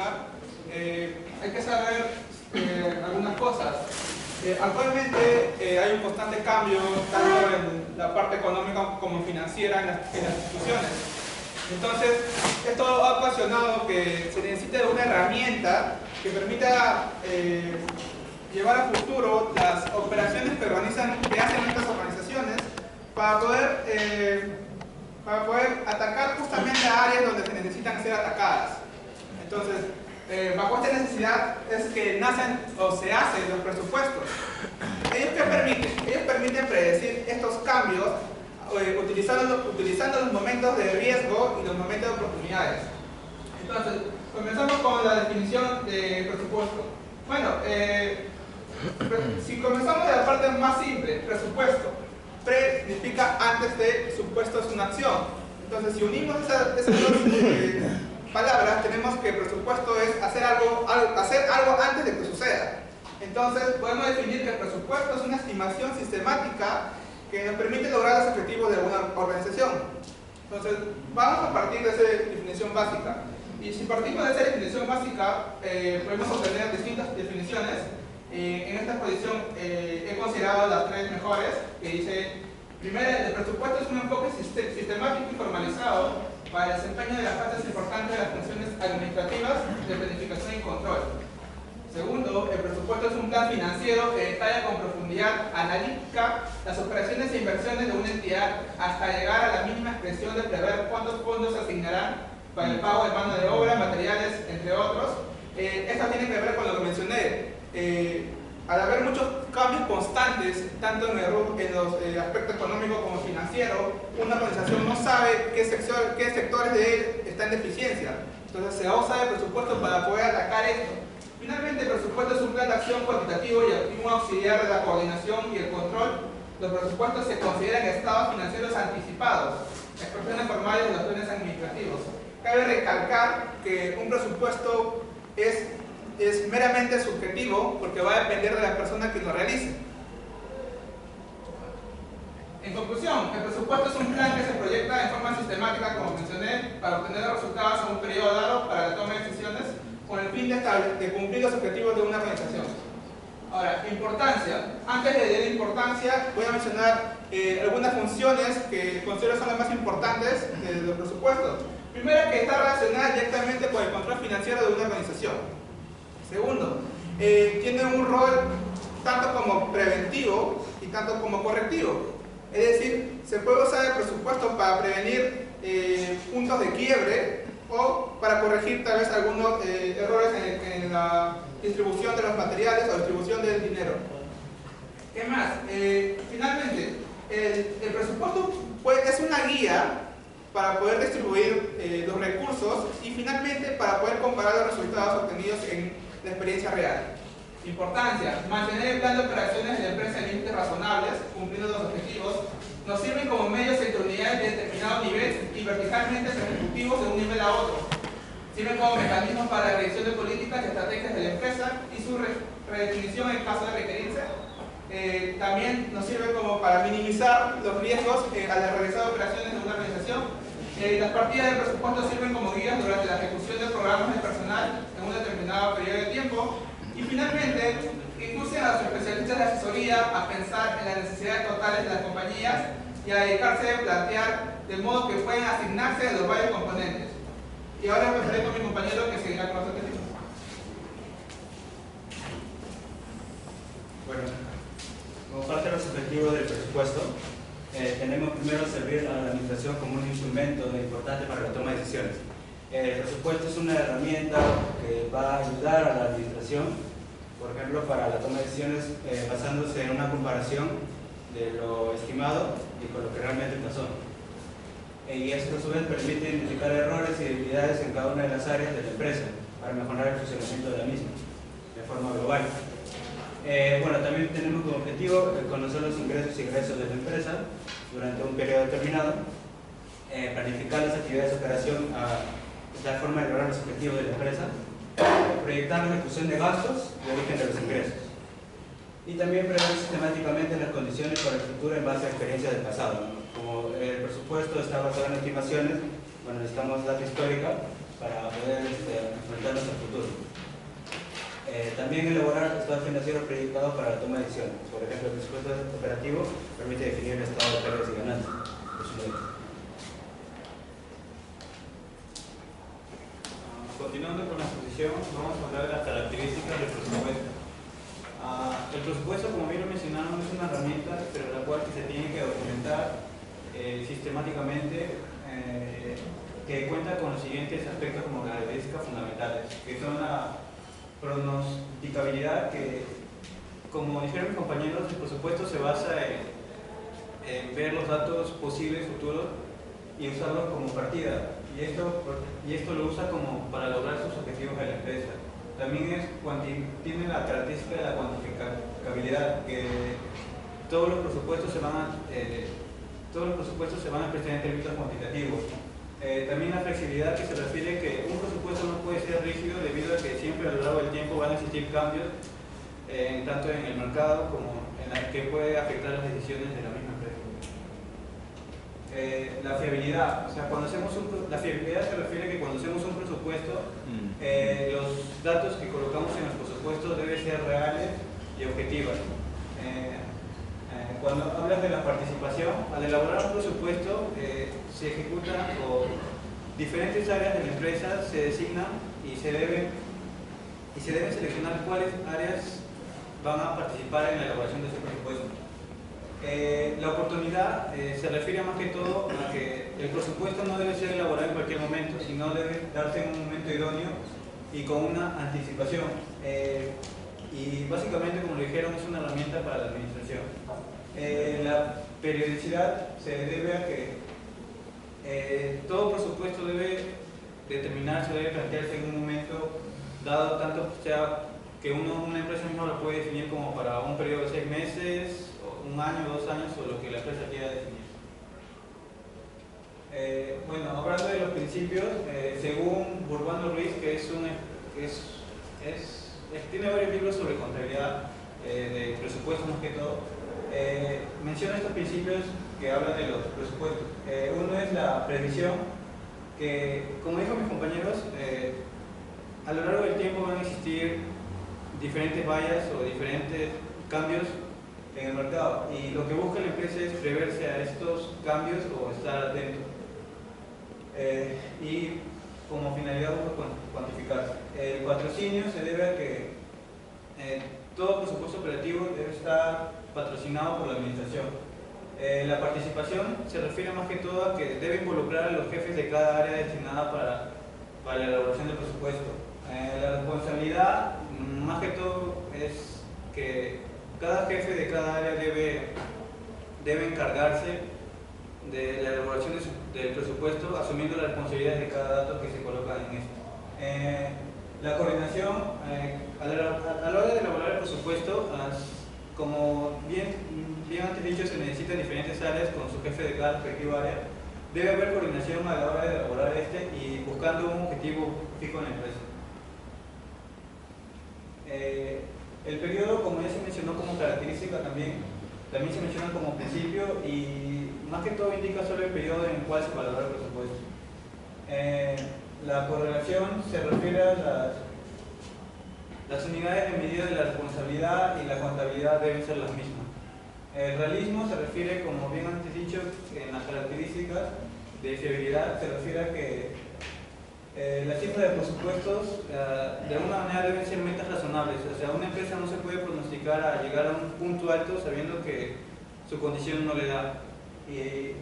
mencionar, hay que saber algunas cosas. Actualmente hay un constante cambio tanto en la parte económica como financiera en las instituciones. Entonces, esto ha ocasionado que se necesite una herramienta que permita llevar a futuro las operaciones que hacen estas organizaciones para poder atacar justamente a áreas donde se necesitan ser atacadas. Entonces, bajo esta necesidad es que nacen o se hacen los presupuestos. ¿Ellos qué permiten? Ellos permiten predecir estos cambios utilizando los momentos de riesgo y los momentos de oportunidades. Entonces, comenzamos con la definición de presupuesto. Bueno, si comenzamos de la parte más simple, presupuesto. Pre significa antes de, supuesto es una acción. Entonces, si unimos esas dos palabras, tenemos que presupuesto es hacer algo antes de que suceda. Entonces, podemos definir que el presupuesto es una estimación sistemática que nos permite lograr los objetivos de alguna organización. Entonces, vamos a partir de esa definición básica. Y si partimos de esa definición básica, podemos obtener distintas definiciones. En esta exposición he considerado las tres mejores, que dice: primero, el presupuesto es un enfoque sistemático y formalizado para el desempeño de las partes importantes de las funciones administrativas de planificación y control. Segundo, el presupuesto es un plan financiero que detalla con profundidad analítica las operaciones e inversiones de una entidad hasta llegar a la mínima expresión de prever cuántos fondos se asignarán para el pago de mano de obra, materiales, entre otros. Esto tiene que ver con lo que mencioné. Al haber muchos cambios constantes, tanto en los aspectos económicos como financieros, una organización no sabe qué sectores de él están en deficiencia. Entonces se usa el presupuesto para poder atacar esto. Finalmente, el presupuesto es un plan de acción cuantitativo y un auxiliar de la coordinación y el control. Los presupuestos se consideran estados financieros anticipados, expresiones formales de los planes administrativos. Cabe recalcar que un presupuesto es meramente subjetivo porque va a depender de la persona que lo realice. En conclusión, el presupuesto es un plan que se proyecta en forma sistemática, como mencioné, para obtener los resultados en un periodo dado para la toma de decisiones con el fin de cumplir los objetivos de una organización. Ahora, importancia. Antes de la importancia, voy a mencionar algunas funciones que considero son las más importantes de los presupuestos. Primera, que está relacionada directamente con el control financiero de una organización. Segundo, tiene un rol tanto como preventivo y tanto como correctivo. Es decir, se puede usar el presupuesto para prevenir puntos de quiebre o para corregir tal vez algunos errores en la distribución de los materiales o distribución del dinero. ¿Qué más? Finalmente, el presupuesto es una guía para poder distribuir los recursos y finalmente para poder comparar los resultados obtenidos en la experiencia real. Importancia: mantener el plan de operaciones de la empresa en límites razonables, cumpliendo los objetivos. Nos sirven como medios entre unidades de determinado nivel y verticalmente ejecutivos de un nivel a otro. Sirven como mecanismos para la revisión de políticas y estrategias de la empresa y su redefinición en caso de requerirse. También nos sirve como para minimizar los riesgos al realizar operaciones de una organización. Las partidas del presupuesto sirven como guías durante la ejecución de programas de personal en un determinado periodo de tiempo. Y finalmente, inducen a los especialistas de asesoría a pensar en las necesidades totales de las compañías y a dedicarse a plantear de modo que pueden asignarse a los varios componentes. Y ahora me referiré con mi compañero que seguirá con los objetivos. Bueno, como parte de los objetivos del presupuesto, tenemos primero servir a la administración como un instrumento importante para la toma de decisiones. El presupuesto es una herramienta que va a ayudar a la administración, por ejemplo, para la toma de decisiones basándose en una comparación de lo estimado y con lo que realmente pasó. Y esto a su vez permite identificar errores y debilidades en cada una de las áreas de la empresa para mejorar el funcionamiento de la misma de forma global. Bueno, también tenemos como objetivo conocer los ingresos y egresos de la empresa durante un periodo determinado, planificar las actividades de operación de tal forma de lograr los objetivos de la empresa, proyectar la ejecución de gastos y origen de los ingresos, y también prever sistemáticamente las condiciones para el futuro en base a experiencias del pasado, ¿no? Como el presupuesto está basado en estimaciones, bueno, necesitamos data histórica para poder enfrentarnos al futuro. También elaborar estados financieros proyectados para la toma de decisiones. Por ejemplo, el presupuesto operativo permite definir el estado de pérdidas y ganancias. Continuando con la exposición, vamos a hablar de las características del presupuesto. El presupuesto, como bien lo mencionaron, es una herramienta, pero la cual se tiene que documentar sistemáticamente, que cuenta con los siguientes aspectos como características fundamentales, que son la pronosticabilidad, que, como dijeron mis compañeros, el presupuesto se basa en ver los datos posibles futuros y usarlos como partida, y esto lo usa como para lograr sus objetivos de la empresa. También tiene la característica de la cuantificabilidad, que todos los presupuestos se van a expresar en términos cuantitativos. También la flexibilidad, que se refiere que un presupuesto no puede ser rígido debido a que siempre a lo largo del tiempo van a existir cambios, tanto en el mercado como en la que puede afectar las decisiones de la misma empresa. La fiabilidad, o sea, la fiabilidad se refiere que cuando hacemos un presupuesto, los datos que colocamos en los presupuestos deben ser reales y objetivas. Cuando hablas de la participación, al elaborar un presupuesto se ejecutan diferentes áreas de la empresa, se designan y se deben seleccionar cuáles áreas van a participar en la elaboración de ese presupuesto. La oportunidad se refiere más que todo a que el presupuesto no debe ser elaborado en cualquier momento, sino debe darse en un momento idóneo y con una anticipación. Y básicamente, como lo dijeron, es una herramienta para la administración. La periodicidad se debe a que todo presupuesto debe determinarse, debe plantearse en un momento dado, tanto sea que una empresa misma lo puede definir como para un periodo de 6 meses, un año, 2 años, o lo que la empresa quiera definir. Bueno, hablando de los principios, según Burbano Ruiz, que tiene varios libros sobre contabilidad de presupuestos más que todo, menciona estos principios que hablan de los presupuestos. Uno es la previsión, que, como dijo mis compañeros, a lo largo del tiempo van a existir diferentes vallas o diferentes cambios en el mercado, y lo que busca la empresa es preverse a estos cambios o estar atento, y como finalidad busca cuantificarse. El patrocinio se debe a que todo presupuesto operativo debe estar patrocinado por la administración. La participación se refiere más que todo a que debe involucrar a los jefes de cada área destinada para la elaboración del presupuesto. La responsabilidad, más que todo, es que cada jefe de cada área debe encargarse de la elaboración del presupuesto, asumiendo la responsabilidad de cada dato que se coloca en esto. La coordinación, a la hora de elaborar el presupuesto, como bien antes dicho, se necesitan diferentes áreas con su jefe de cada respectiva área. Debe haber coordinación a la hora de elaborar y buscando un objetivo fijo en la empresa. El periodo, como ya se mencionó como característica, también se menciona como principio, y más que todo indica solo el periodo en el cual se valora el presupuesto. La correlación se refiere a las unidades de medida de la responsabilidad y la contabilidad deben ser las mismas. El realismo se refiere, como bien antes dicho, en las características de fiabilidad, se refiere a que las cifras de presupuestos de alguna manera deben ser metas razonables. O sea, una empresa no se puede pronosticar a llegar a un punto alto sabiendo que su condición no le da.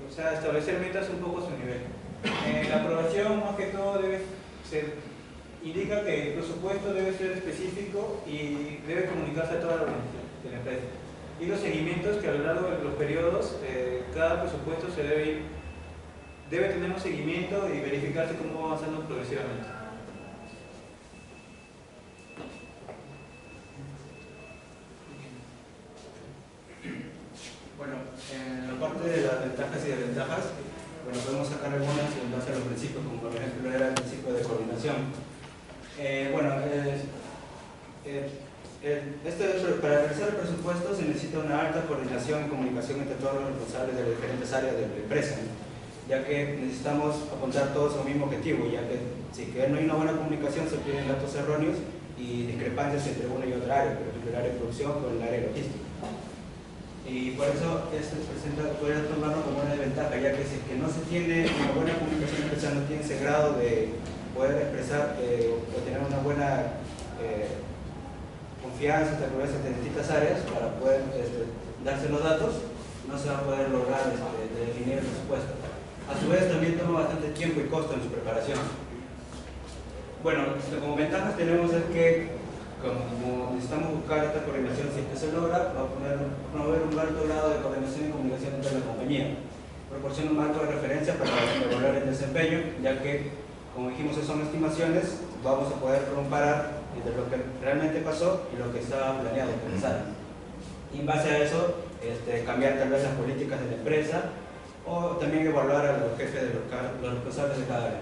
O sea, establecer metas un poco a su nivel. La aprobación, más que todo, indica que el presupuesto debe ser específico y debe comunicarse a toda la organización de la empresa. Y los seguimientos, que a lo largo de los periodos, cada presupuesto debe tener un seguimiento y verificarse cómo va avanzando progresivamente. Bueno, en la parte de las ventajas y desventajas, bueno, podemos sacar algunas en base a los principios, como por ejemplo era el principio de coordinación. Para realizar el presupuesto se necesita una alta coordinación y comunicación entre todos los responsables de las diferentes áreas de la empresa, ya que necesitamos apuntar todos a un mismo objetivo, ya que si no hay una buena comunicación se obtienen datos erróneos y discrepancias entre una y otra área, por ejemplo el área de producción con el área logística. Y por eso esto podría tomarlo como una desventaja, ya que si es que no se tiene una buena comunicación empresarial, no tiene ese grado de poder expresar o tener una buena confianza entre distintas áreas para poder darse los datos, no se va a poder lograr definir el presupuesto. A su vez también toma bastante tiempo y costo en su preparación. Bueno, como ventajas tenemos es que como necesitamos buscar esta coordinación, si es que se logra, va a promover un alto grado de coordinación y comunicación entre la compañía. Proporciona un marco de referencia para evaluar el desempeño, ya que, como dijimos, son estimaciones, vamos a poder comparar entre lo que realmente pasó y lo que estaba planeado pensar. Y en base a eso, cambiar tal vez las políticas de la empresa o también evaluar a los jefes de los responsables de cada área.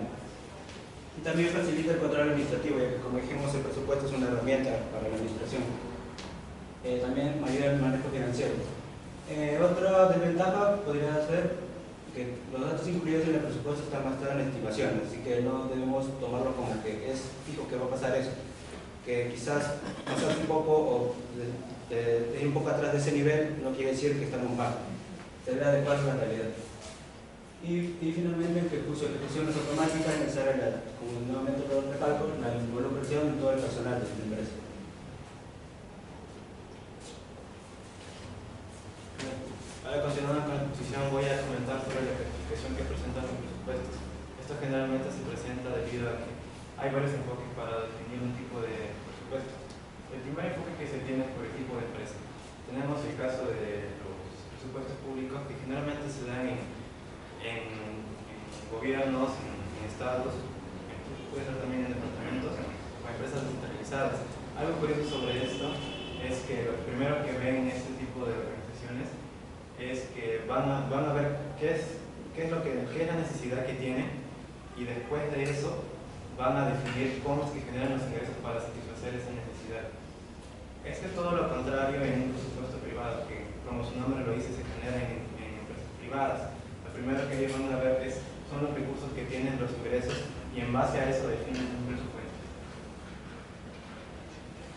Y también facilita el control administrativo, ya que, como dijimos, el presupuesto es una herramienta para la administración. También ayuda al manejo financiero. Otra desventaja podría ser que los datos incluidos en el presupuesto están basados en estimaciones, así que no debemos tomarlo como que es fijo que va a pasar eso. Que quizás pasar un poco o ir un poco atrás de ese nivel no quiere decir que estamos mal. Se debe adecuar a la realidad. Y finalmente, que ejecuciones automáticas necesarias, como nuevamente lo recalco, la involucración en todo el personal de la empresa. Ahora, continuando con la exposición, voy a comentar sobre la clasificación que presentan los presupuestos. Esto generalmente se presenta debido a que hay varios enfoques para definir un tipo de presupuesto. El primer enfoque que se tiene es por el tipo de empresa. Tenemos el caso de los presupuestos públicos que generalmente se dan en gobiernos, en estados, puede ser también en departamentos o empresas descentralizadas. Algo curioso sobre esto es que lo primero que ven en este tipo de organizaciones es que van a ver qué es la necesidad que tienen, y después de eso van a definir cómo es que generan los ingresos para satisfacer esa necesidad. Es todo lo contrario en un presupuesto privado, que como su nombre lo dice, se genera en empresas privadas. Lo primero que ellos van a ver son los recursos que tienen, los ingresos, y en base a eso definen un presupuesto.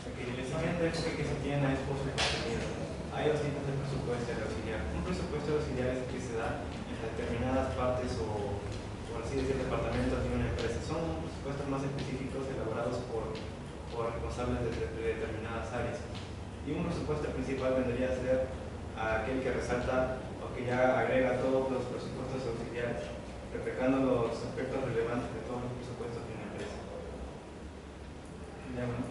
El siguiente enfoque que se tiene es por su contenido. Hay dos tipos de presupuesto auxiliar. Un presupuesto auxiliar es el que se da en determinadas partes o así decir, departamentos de una empresa. Son presupuestos más específicos elaborados por responsables de determinadas áreas. Y un presupuesto principal vendría a ser aquel que resalta o que ya agrega todos los presupuestos auxiliares, reflejando los aspectos relevantes de todos los presupuestos de una empresa.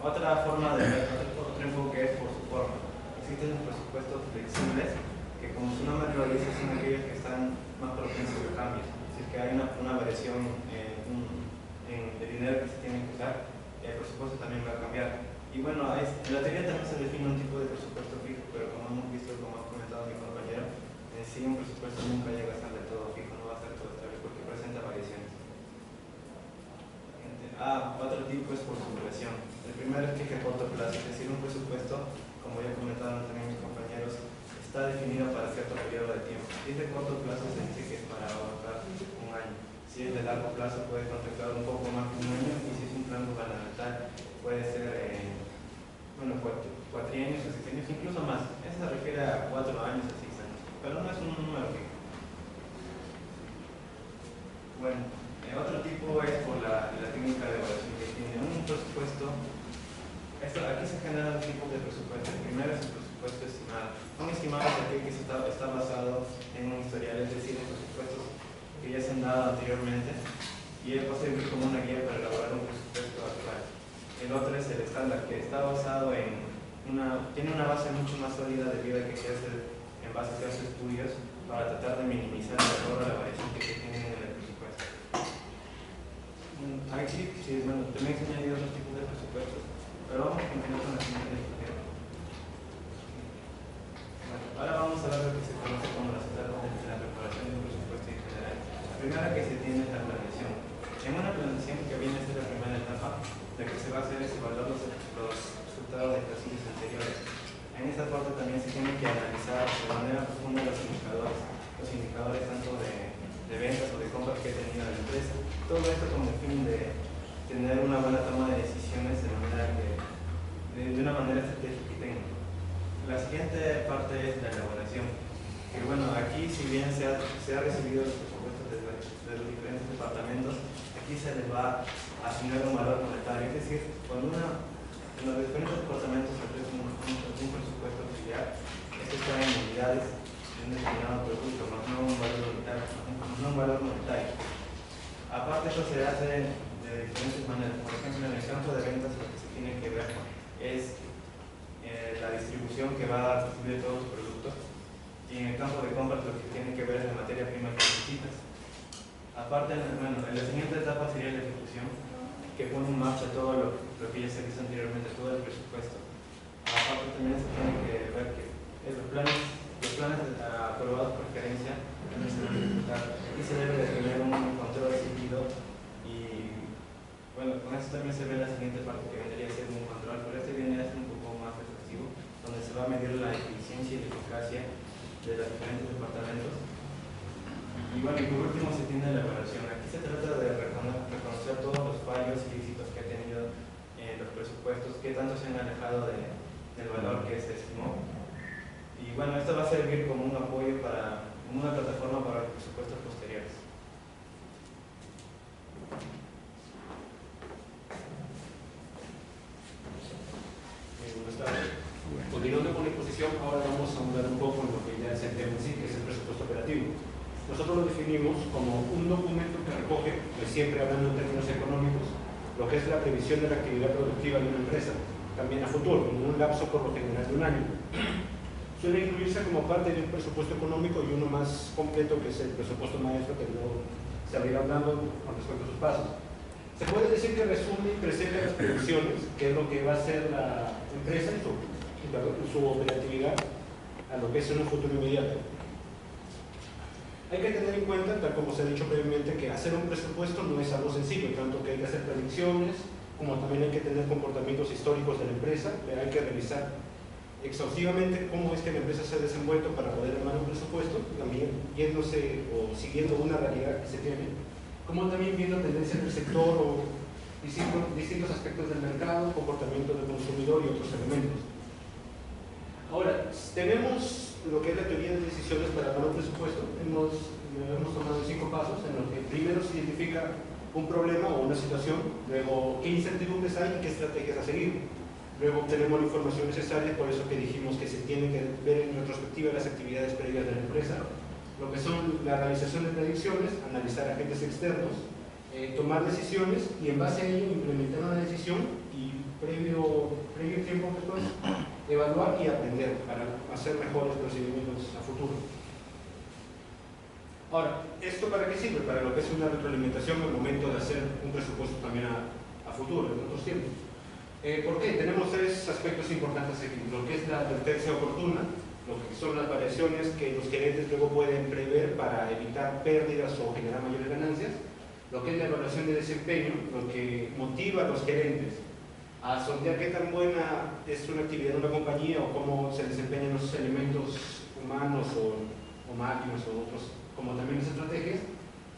Otra forma de ver, otro enfoque es por su forma. Existen los presupuestos flexibles, que como su nombre lo dice, son aquellos que están más propensos a cambios. Es decir, que hay una variación en el dinero que se tiene que usar, el presupuesto también va a cambiar. Y bueno, en la teoría también se define un tipo de presupuesto fijo, pero como hemos visto, como ha comentado mi compañero, sí, un presupuesto nunca llega a ser de todo fijo, no va a ser todo estable porque presenta variaciones. Otro tipo es por su duración. El primero es que es a corto plazo, es decir, un presupuesto, como ya comentaron también mis compañeros, está definido para cierto periodo de tiempo. Si es de corto plazo, se dice que es para abarcar un año. Si es de largo plazo, puede contemplar un poco más de un año, y si es un plan gubernamental, puede ser cuatrienios o sexenios, incluso más. Eso se refiere a 4 años o 6 años, pero no es un número fijo. Bueno, otro tipo es por la técnica de evaluación que tiene un presupuesto. Aquí se generan dos tipos de presupuesto. El primero es el presupuesto estimado. Un estimado es aquel que está basado en un historial, es decir, en presupuestos que ya se han dado anteriormente, y él va a servir como una guía para elaborar un presupuesto actual. El otro es el estándar, que está basado tiene una base mucho más sólida debido a que se hace en base a ciertos estudios para tratar de minimizar el error o la variación que se tiene en el presupuesto. Bueno, también se han añadido otros tipos de presupuestos, pero vamos a continuar con la siguiente discusión. Bueno, ahora vamos a hablar de lo que se conoce como las etapas de la preparación de un presupuesto en general. La primera que se tiene es la planeación. En una planeación, que viene a ser la primera etapa, lo que se va a hacer es evaluar los resultados de ejercicios anteriores. En esta parte también se tiene que analizar de manera profunda los indicadores tanto de ventas o de compras que ha tenido la empresa. Todo esto con el fin de tener una buena toma de decisiones, de manera que La siguiente parte es la elaboración. Que bueno, aquí si bien se ha recibido los presupuestos de los diferentes departamentos, aquí se les va a asignar un valor monetario. Es decir, cuando en los diferentes departamentos se ofrece un presupuesto auxiliar, esto está en unidades de un determinado producto, más no un valor monetario. Aparte, esto se hace de diferentes maneras. Por ejemplo, en el campo de ventas lo que se tiene que ver es la distribución que va a recibir todos los productos, y en el campo de compras lo que tiene que ver es la materia prima que necesitas. Aparte, bueno, en la siguiente etapa sería la ejecución, que pone en marcha todo lo que ya se hizo anteriormente, todo el presupuesto. Aparte también se tiene que ver que los planes aprobados por gerencia también se deben ejecutar. Aquí se debe de tener un control seguido y bueno, con eso también se ve la siguiente parte que vendría a ser un control, pero este viene a ser un poco más reflexivo, donde se va a medir la eficiencia y la eficacia de los diferentes departamentos. Y bueno, y por último se tiene la evaluación. Aquí se trata de reconocer todos los fallos ilícitos que ha tenido los presupuestos, que tanto se han alejado del valor que se estimó. Y bueno, esto va a servir como un apoyo como una plataforma para los presupuestos posteriores. Buenas tardes. Continuando con la exposición, ahora vamos a ahondar un poco en lo que ya es el tema en sí, que es el presupuesto operativo. Nosotros lo definimos como un documento que recoge, pues siempre hablando en términos económicos, lo que es la previsión de la actividad productiva de una empresa, también a futuro, en un lapso por lo general de un año. Suele incluirse como parte de un presupuesto económico y uno más completo, que es el presupuesto maestro, que luego se abrirá hablando con respecto a sus pasos. Se puede decir que resume y presenta las previsiones, que es lo que va a hacer la empresa en su operatividad a lo que es en un futuro inmediato. Hay que tener en cuenta, tal como se ha dicho previamente, que hacer un presupuesto no es algo sencillo, tanto que hay que hacer predicciones, como también hay que tener comportamientos históricos de la empresa, hay que revisar exhaustivamente cómo es que la empresa se ha desenvuelto para poder armar un presupuesto, también yéndose o siguiendo una realidad que se tiene, como también viendo tendencias del sector o distintos aspectos del mercado, comportamiento del consumidor y otros elementos. Ahora, tenemos lo que es la teoría de decisiones para armar un presupuesto. Hemos tomado 5 pasos en los que primero se identifica un problema o una situación, luego qué incertidumbres hay y qué estrategias a seguir. Luego obtenemos la información necesaria, por eso que dijimos que se tienen que ver en retrospectiva las actividades previas de la empresa, lo que son la realización de predicciones, analizar agentes externos, tomar decisiones y en base a ello implementar una decisión y previo tiempo después evaluar y aprender para hacer mejores procedimientos a futuro. Ahora, ¿esto para qué sirve? Para lo que es una retroalimentación al momento de hacer un presupuesto también a futuro, en otros tiempos. ¿Por qué? Tenemos 3 aspectos importantes aquí. Lo que es la advertencia oportuna, lo que son las variaciones que los gerentes luego pueden prever para evitar pérdidas o generar mayores ganancias, lo que es la evaluación de desempeño, lo que motiva a los gerentes a sondear qué tan buena es una actividad en una compañía o cómo se desempeñan los elementos humanos o máquinas o otros, como también las estrategias,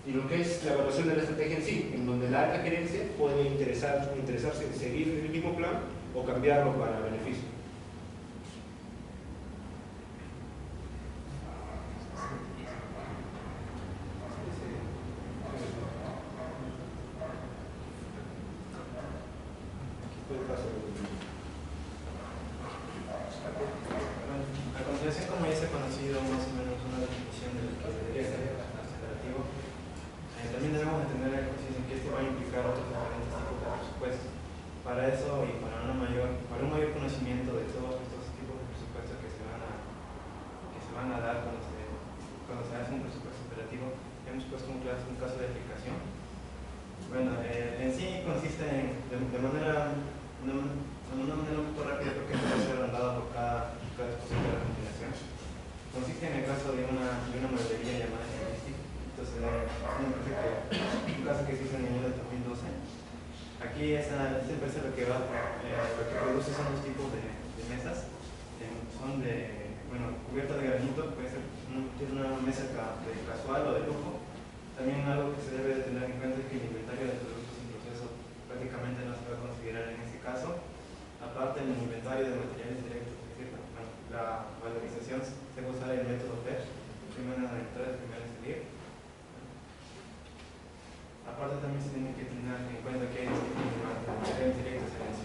y lo que es la evaluación de la estrategia en sí, en donde la alta gerencia puede interesarse en seguir el mismo plan o cambiarlo para beneficio. A continuación, como ya se ha conocido más o menos una definición de lo que debería ser el presupuesto operativo, también debemos de tener en consideración que esto va a implicar otros diferentes tipos de presupuestos. Para eso y para un mayor conocimiento de todos estos tipos de presupuestos que se van a dar cuando se hace un presupuesto operativo, hemos puesto un caso de aplicación. Bueno, en sí consiste de manera un poco rápido, porque esto va a ser andado por cada exposición de la continuación. Consiste en el caso de una mueblería llamada Stylistic. Entonces, un caso que se hizo en el año de 2012. Aquí esta empresa lo que produce son dos tipos de mesas. Son cubierta de granito, puede ser una mesa casual o de lujo. También algo que se debe de tener en cuenta es que el inventario de productos en proceso prácticamente no se va a considerar en este caso. Aparte, el inventario de materiales directos, es decir, la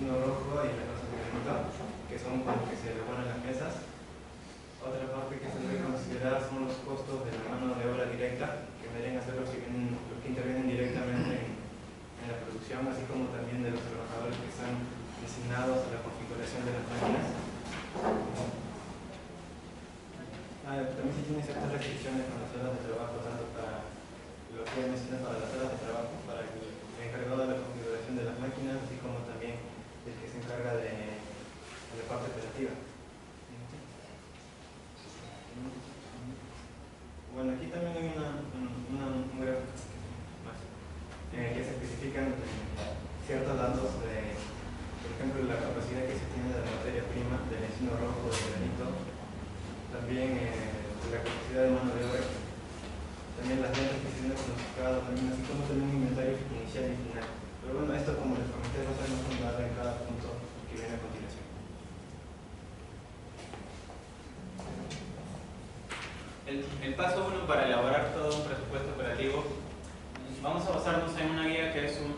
vecino rojo y la casa de granito, que son con los que se elaboran las mesas. Otra parte que se debe considerar son los costos de la mano de obra directa, que deberían ser los que intervienen directamente en la producción, así como también de los trabajadores que están designados a la configuración de las máquinas. También se tienen ciertas restricciones con las horas de trabajo, tanto para lo que mencioné para las horas de trabajo, para el encargado de la configuración de las máquinas, así como también el que se encarga de la parte operativa. Bueno, aquí también hay un gráfico más, que se especifican ciertos datos de, por ejemplo, la capacidad que se tiene de la materia prima, del encino rojo, del granito, también la capacidad de mano de obra, también las ventas que se tienen con los mercados, también así como también un inventario inicial y final. Pero bueno, esto como les comenté va a ser más fundado en cada punto que viene a continuación. El paso 1 para elaborar todo un presupuesto operativo, vamos a basarnos en una guía que es un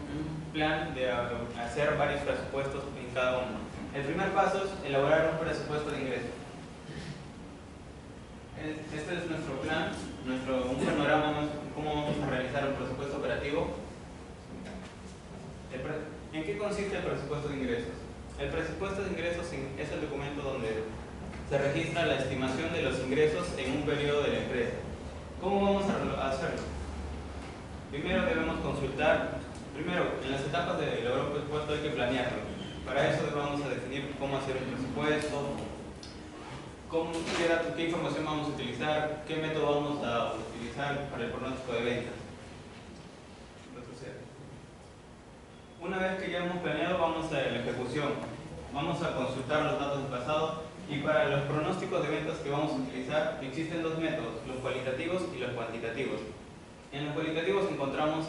plan de hacer varios presupuestos en cada uno. El primer paso es elaborar un presupuesto de ingresos. Este es nuestro plan, un panorama de cómo vamos a realizar un presupuesto operativo. ¿En qué consiste el presupuesto de ingresos? El presupuesto de ingresos es el documento donde se registra la estimación de los ingresos en un periodo de la empresa. ¿Cómo vamos a hacerlo? Primero debemos consultar, en las etapas de elaborar un presupuesto hay que planearlo. Para eso vamos a definir cómo hacer un presupuesto, qué información vamos a utilizar, qué método vamos a utilizar para el pronóstico de ventas. Una vez que ya hemos planeado, vamos a la ejecución. Vamos a consultar los datos del pasado. Y para los pronósticos de ventas que vamos a utilizar existen dos métodos, los cualitativos y los cuantitativos. En los cualitativos encontramos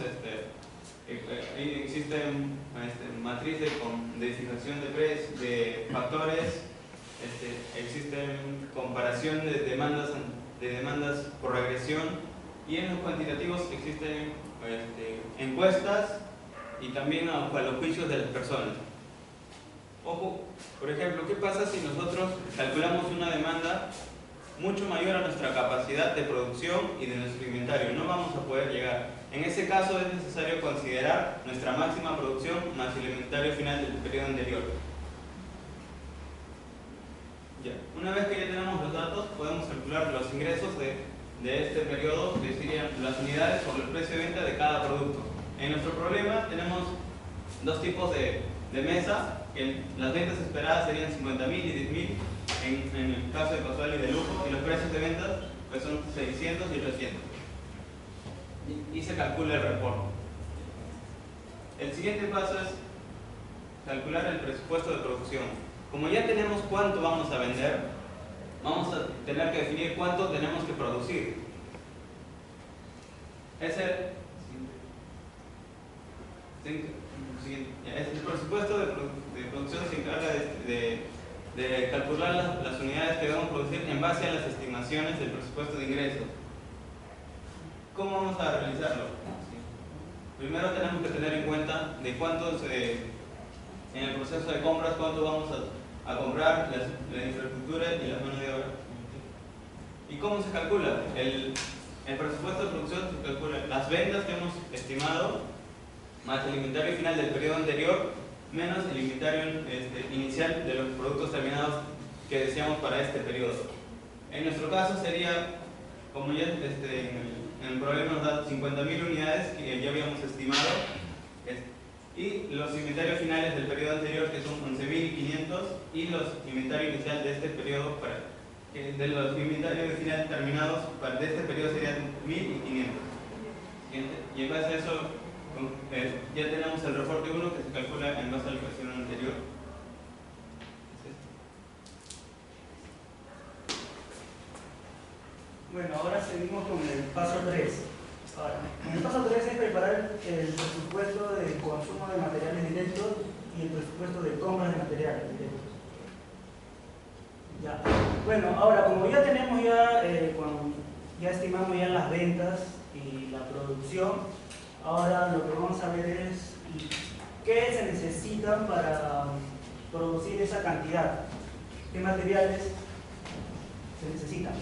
existen matrices de fijación de factores, existen comparación de demandas por regresión, y en los cuantitativos existen encuestas y también a los juicios de las personas. Ojo, por ejemplo, ¿qué pasa si nosotros calculamos una demanda mucho mayor a nuestra capacidad de producción y de nuestro inventario? No vamos a poder llegar. En ese caso es necesario considerar nuestra máxima producción más el inventario final del periodo anterior. Ya. Una vez que ya tenemos los datos, podemos calcular los ingresos de este periodo, que serían las unidades por el precio de venta de cada producto. En nuestro problema tenemos dos tipos de mesa. Las ventas esperadas serían 50.000 y 10.000 en el caso de casual y de lujo, y los precios de ventas pues son 600 y 800, y se calcula el reporte. El siguiente paso es calcular el presupuesto de producción. Como ya tenemos cuánto vamos a vender, vamos a tener que definir cuánto tenemos que producir. El presupuesto de producción se encarga de calcular las unidades que debemos producir en base a las estimaciones del presupuesto de ingresos. ¿Cómo vamos a realizarlo? Primero tenemos que tener en cuenta de cuántos, en el proceso de compras, cuánto vamos a comprar, la infraestructura y la mano de obra. ¿Y cómo se calcula? El presupuesto de producción se calcula las ventas que hemos estimado más el inventario final del periodo anterior, menos el inventario inicial de los productos terminados que deseamos para este periodo. En nuestro caso sería, como ya en el problema nos da 50.000 unidades que ya habíamos estimado, y los inventarios finales del periodo anterior, que son 11.500, y los inventarios inicial de este periodo, de los inventarios finales terminados de este periodo serían 1.500. Y en base a eso ya tenemos el reporte 1 que se calcula en base a la ecuación anterior. Bueno, ahora seguimos con el paso 3. Ahora, el paso 3 es preparar el presupuesto de consumo de materiales directos y el presupuesto de compras de materiales directos. Ya. Bueno, ahora como ya tenemos ya estimamos ya las ventas y la producción, ahora lo que vamos a ver es qué se necesita para producir esa cantidad. ¿Qué materiales se necesitan?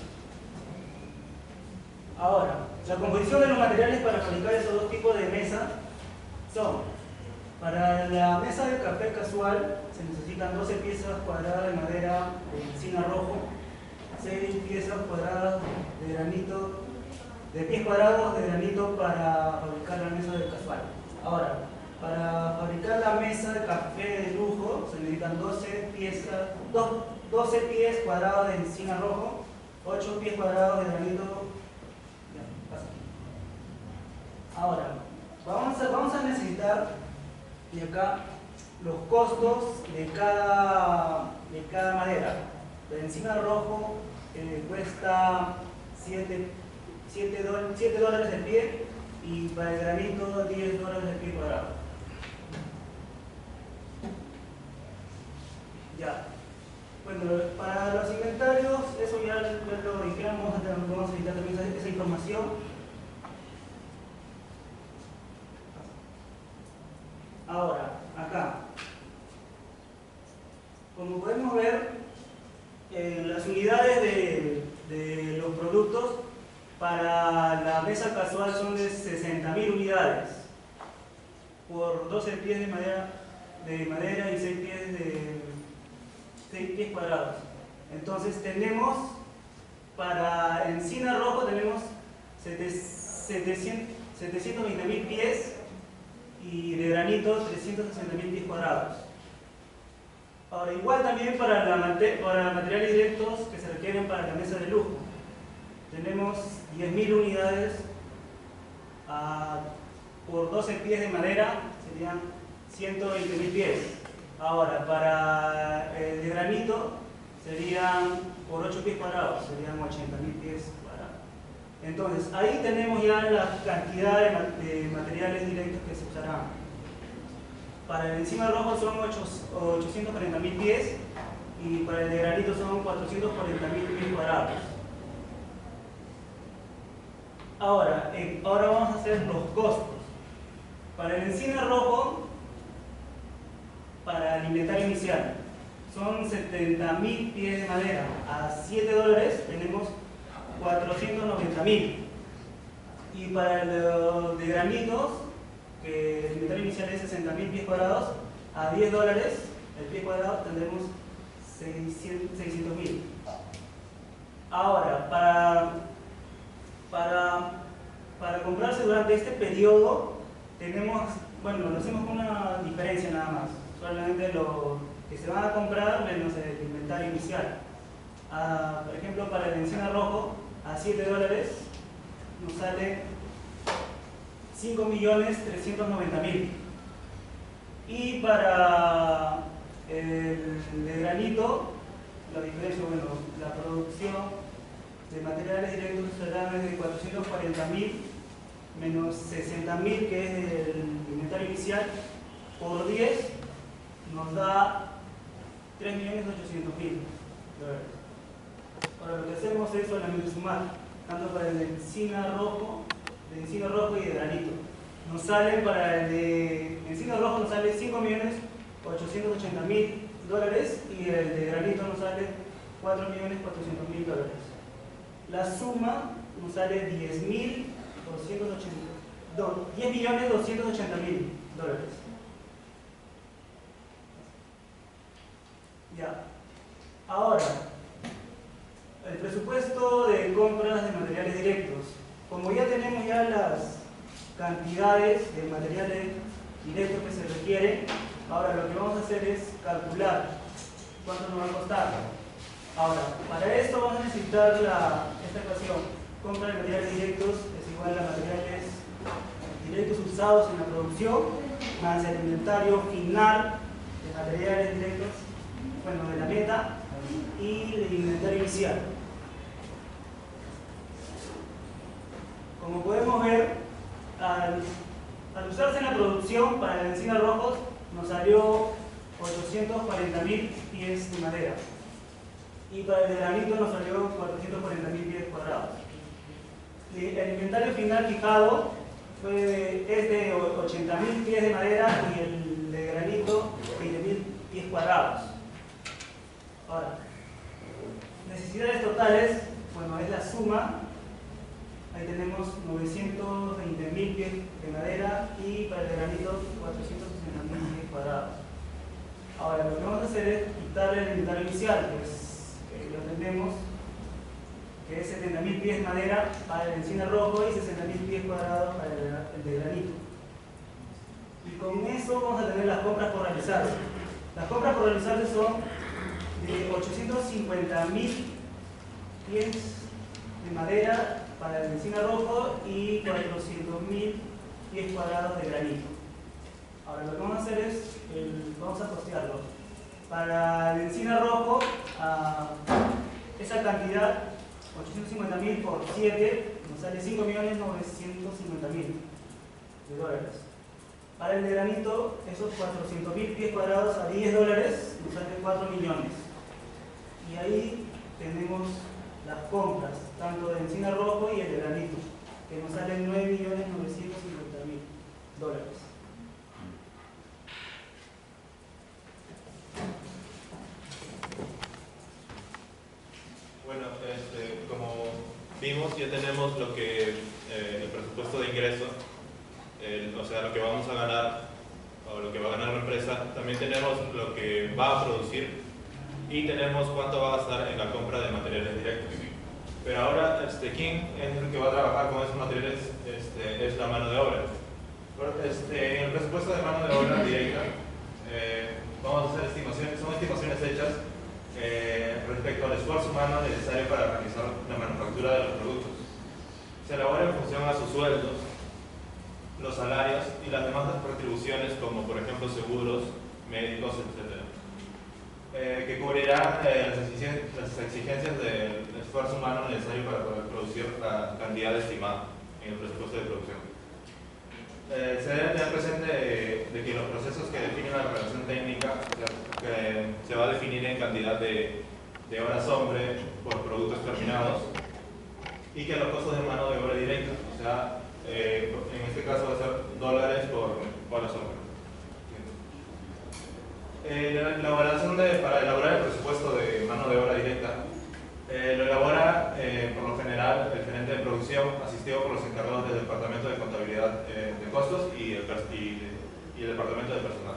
Ahora, la composición de los materiales para fabricar esos dos tipos de mesa son: para la mesa de café casual se necesitan 12 piezas cuadradas de madera de encina rojo, 6 piezas cuadradas de granito, de pies cuadrados de granito para fabricar la mesa de casual. Ahora, para fabricar la mesa de café de lujo se necesitan 12 pies cuadrados de encina rojo, 8 pies cuadrados de granito. Ahora, vamos a necesitar de acá los costos de cada madera. La encina rojo cuesta $7 el pie, y para el granito $10 el pie cuadrado. Ya. Bueno, para los inventarios, eso ya lo dijimos, vamos a necesitar también esa información. Ahora, acá, como podemos ver, las unidades de los productos para la mesa casual son de 60.000 unidades por 12 pies de madera y 6 pies cuadrados. Entonces tenemos, para encina rojo tenemos 720.000 pies, y de granito 360.000 pies cuadrados. Ahora, igual también para materiales directos que se requieren para la mesa de lujo, tenemos 10.000 unidades por 12 pies de madera, serían 120.000 pies. Ahora, para el de granito serían por 8 pies cuadrados, serían 80.000 pies cuadrados. Entonces, ahí tenemos ya la cantidad de materiales directos que se usarán. Para el encima rojo son 840.000 pies, y para el de granito son 440.000 pies cuadrados. Ahora vamos a hacer los costos. Para el encina rojo, para el inventario inicial, son 70.000 pies de madera a $7, tenemos 490.000. Y para el de granitos, que el inventario inicial es 60.000 pies cuadrados, a $10 el pie cuadrado tendremos 600.000. Ahora, para comprarse durante este periodo, tenemos, bueno, lo hacemos con una diferencia nada más, solamente lo que se van a comprar menos el inventario inicial. Por ejemplo, para el encina rojo, a $7 nos sale 5.390.000. Y para el de granito, la diferencia, bueno, la producción de materiales directos será de 440.000 menos 60.000, que es el inventario inicial, por 10 nos da 3.800.000 dólares. Ahora lo que hacemos es solamente sumar, tanto para el de encina rojo y de granito. Nos sale, para el de encina rojo nos sale 5.880.000 dólares, y el de granito nos sale 4.400.000 dólares. La suma nos sale 10.280.000 dólares. Ya. Ahora, el presupuesto de compras de materiales directos. Como ya tenemos ya las cantidades de materiales directos que se requieren, ahora lo que vamos a hacer es calcular cuánto nos va a costar. Ahora, para esto vamos a necesitar esta ecuación. Compra de materiales directos es igual a materiales directos usados en la producción más el inventario final de materiales directos, bueno, de la meta, y el inventario inicial. Como podemos ver, al usarse en la producción para el encina rojos nos salió 840.000 pies de madera, y para el de granito nos salió 440.000 pies cuadrados. El inventario final fijado es de 80.000 pies de madera, y el de granito 20.000 pies pies cuadrados. Ahora, necesidades totales, bueno, es la suma. Ahí tenemos 920.000 pies de madera y para el granito 460.000 pies cuadrados. Ahora, lo que vamos a hacer es quitarle el inventario inicial, pues lo tenemos, que es 70.000 pies de madera para el encina rojo y 60.000 pies cuadrados para el de granito. Y con eso vamos a tener las compras por realizarse. Las compras por realizarse son de 850.000 pies de madera para el encina rojo y 400.000 pies cuadrados de granito. Ahora lo que vamos a hacer es, vamos a costearlo. Para el encina rojo, esa cantidad, 850.000 por 7, nos sale 5.950.000 de dólares. Para el de granito, esos 400.000 pies cuadrados a $10 nos sale 4 millones. Y ahí tenemos las compras, tanto de encina rojo y el de granito, que nos salen $9.950.000 dólares. Bueno, como vimos, ya tenemos lo que el presupuesto de ingreso, o sea, lo que vamos a ganar o lo que va a ganar la empresa. También tenemos lo que va a producir y tenemos cuánto va a gastar en la compra de materiales directos. Pero ahora, ¿quién es el que va a trabajar con esos materiales? Es la mano de obra. En el presupuesto de mano de obra directa, vamos a hacer estimaciones, son estimaciones hechas respecto al esfuerzo humano necesario para realizar la manufactura de los productos. Se elabora en función a sus sueldos, los salarios y las demás retribuciones, como por ejemplo seguros, médicos, etc. Que cubrirán las exigencias del esfuerzo humano necesario para poder producir la cantidad estimada en el presupuesto de producción. Se debe tener presente de que los procesos que definen la relación técnica que se va a definir en cantidad de horas hombre por productos terminados y que los costos de mano de obra directa, o sea, en este caso va a ser dólares por horas hombre. Para elaborar el presupuesto de mano de obra directa, lo elabora por lo general el gerente de producción, asistido por los encargados del departamento de contabilidad de costos y el departamento de personal.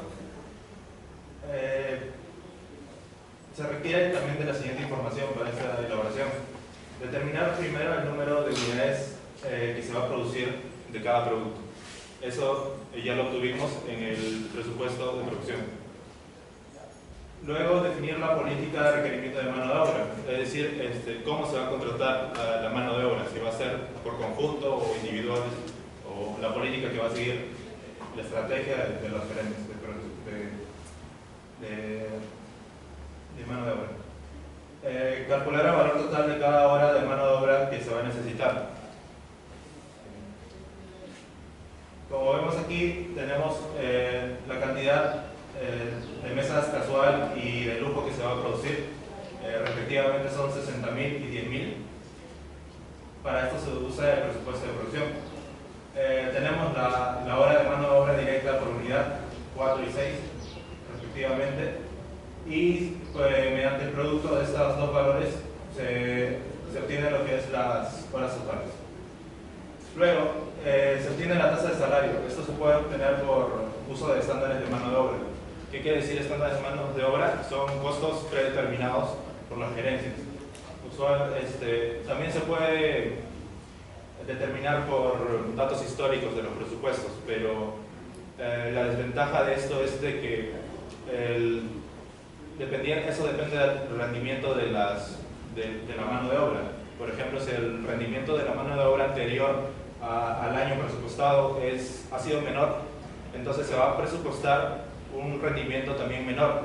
Se requiere también de la siguiente información para esta elaboración: determinar primero el número de unidades que se va a producir de cada producto. Eso ya lo obtuvimos en el presupuesto de producción. Luego, definir la política de requerimiento de mano de obra, es decir, cómo se va a contratar a la mano de obra, si va a ser por conjunto o individuales, o la política que va a seguir la estrategia de los gerentes de mano de obra. Calcular el valor total de cada hora de mano de obra que se va a necesitar. Como vemos aquí, tenemos la cantidad de mesas casual y de lujo que se va a producir, respectivamente son 60.000 y 10.000. Para esto se usa el presupuesto de producción. Tenemos la hora de mano de obra directa por unidad, 4 y 6 respectivamente, y mediante el producto de estos dos valores se obtiene lo que es las horas totales. Luego, se obtiene la tasa de salario. Esto se puede obtener por uso de estándares de mano de obra. ¿Qué quiere decir estándares de mano de obra? Son costos predeterminados por las gerencias. También se puede determinar por datos históricos de los presupuestos, pero la desventaja de esto es de que eso depende del rendimiento de la mano de obra. Por ejemplo, si el rendimiento de la mano de obra anterior al año presupuestado ha sido menor, entonces se va a presupuestar un rendimiento también menor.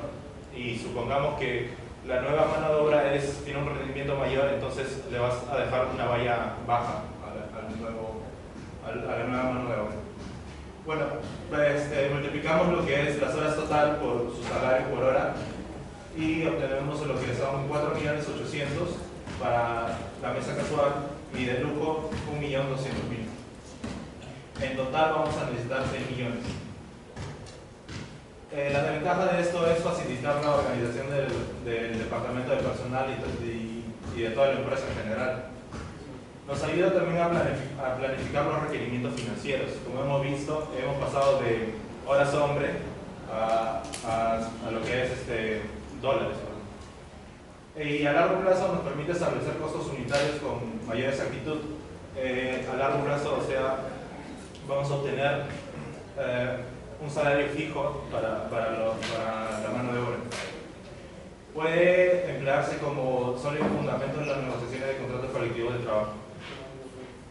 Y supongamos que la nueva mano de obra tiene un rendimiento mayor, entonces le vas a dejar una valla baja a la nueva mano de obra. Bueno, multiplicamos lo que es las horas total por su salario por hora y obtenemos lo que son 4.800.000 para la mesa casual y de lujo 1.200.000. En total vamos a necesitar 6 millones. La desventaja de esto es facilitar la organización del departamento de personal y de toda la empresa en general. Nos ayuda también a planificar los requerimientos financieros. Como hemos visto, hemos pasado de horas hombre a lo que es dólares, ¿no? Y a largo plazo nos permite establecer costos unitarios con mayor exactitud. A largo plazo, o sea, vamos a obtener un salario fijo para la mano de obra. Puede emplearse como sólido fundamento en las negociaciones de contratos colectivos de trabajo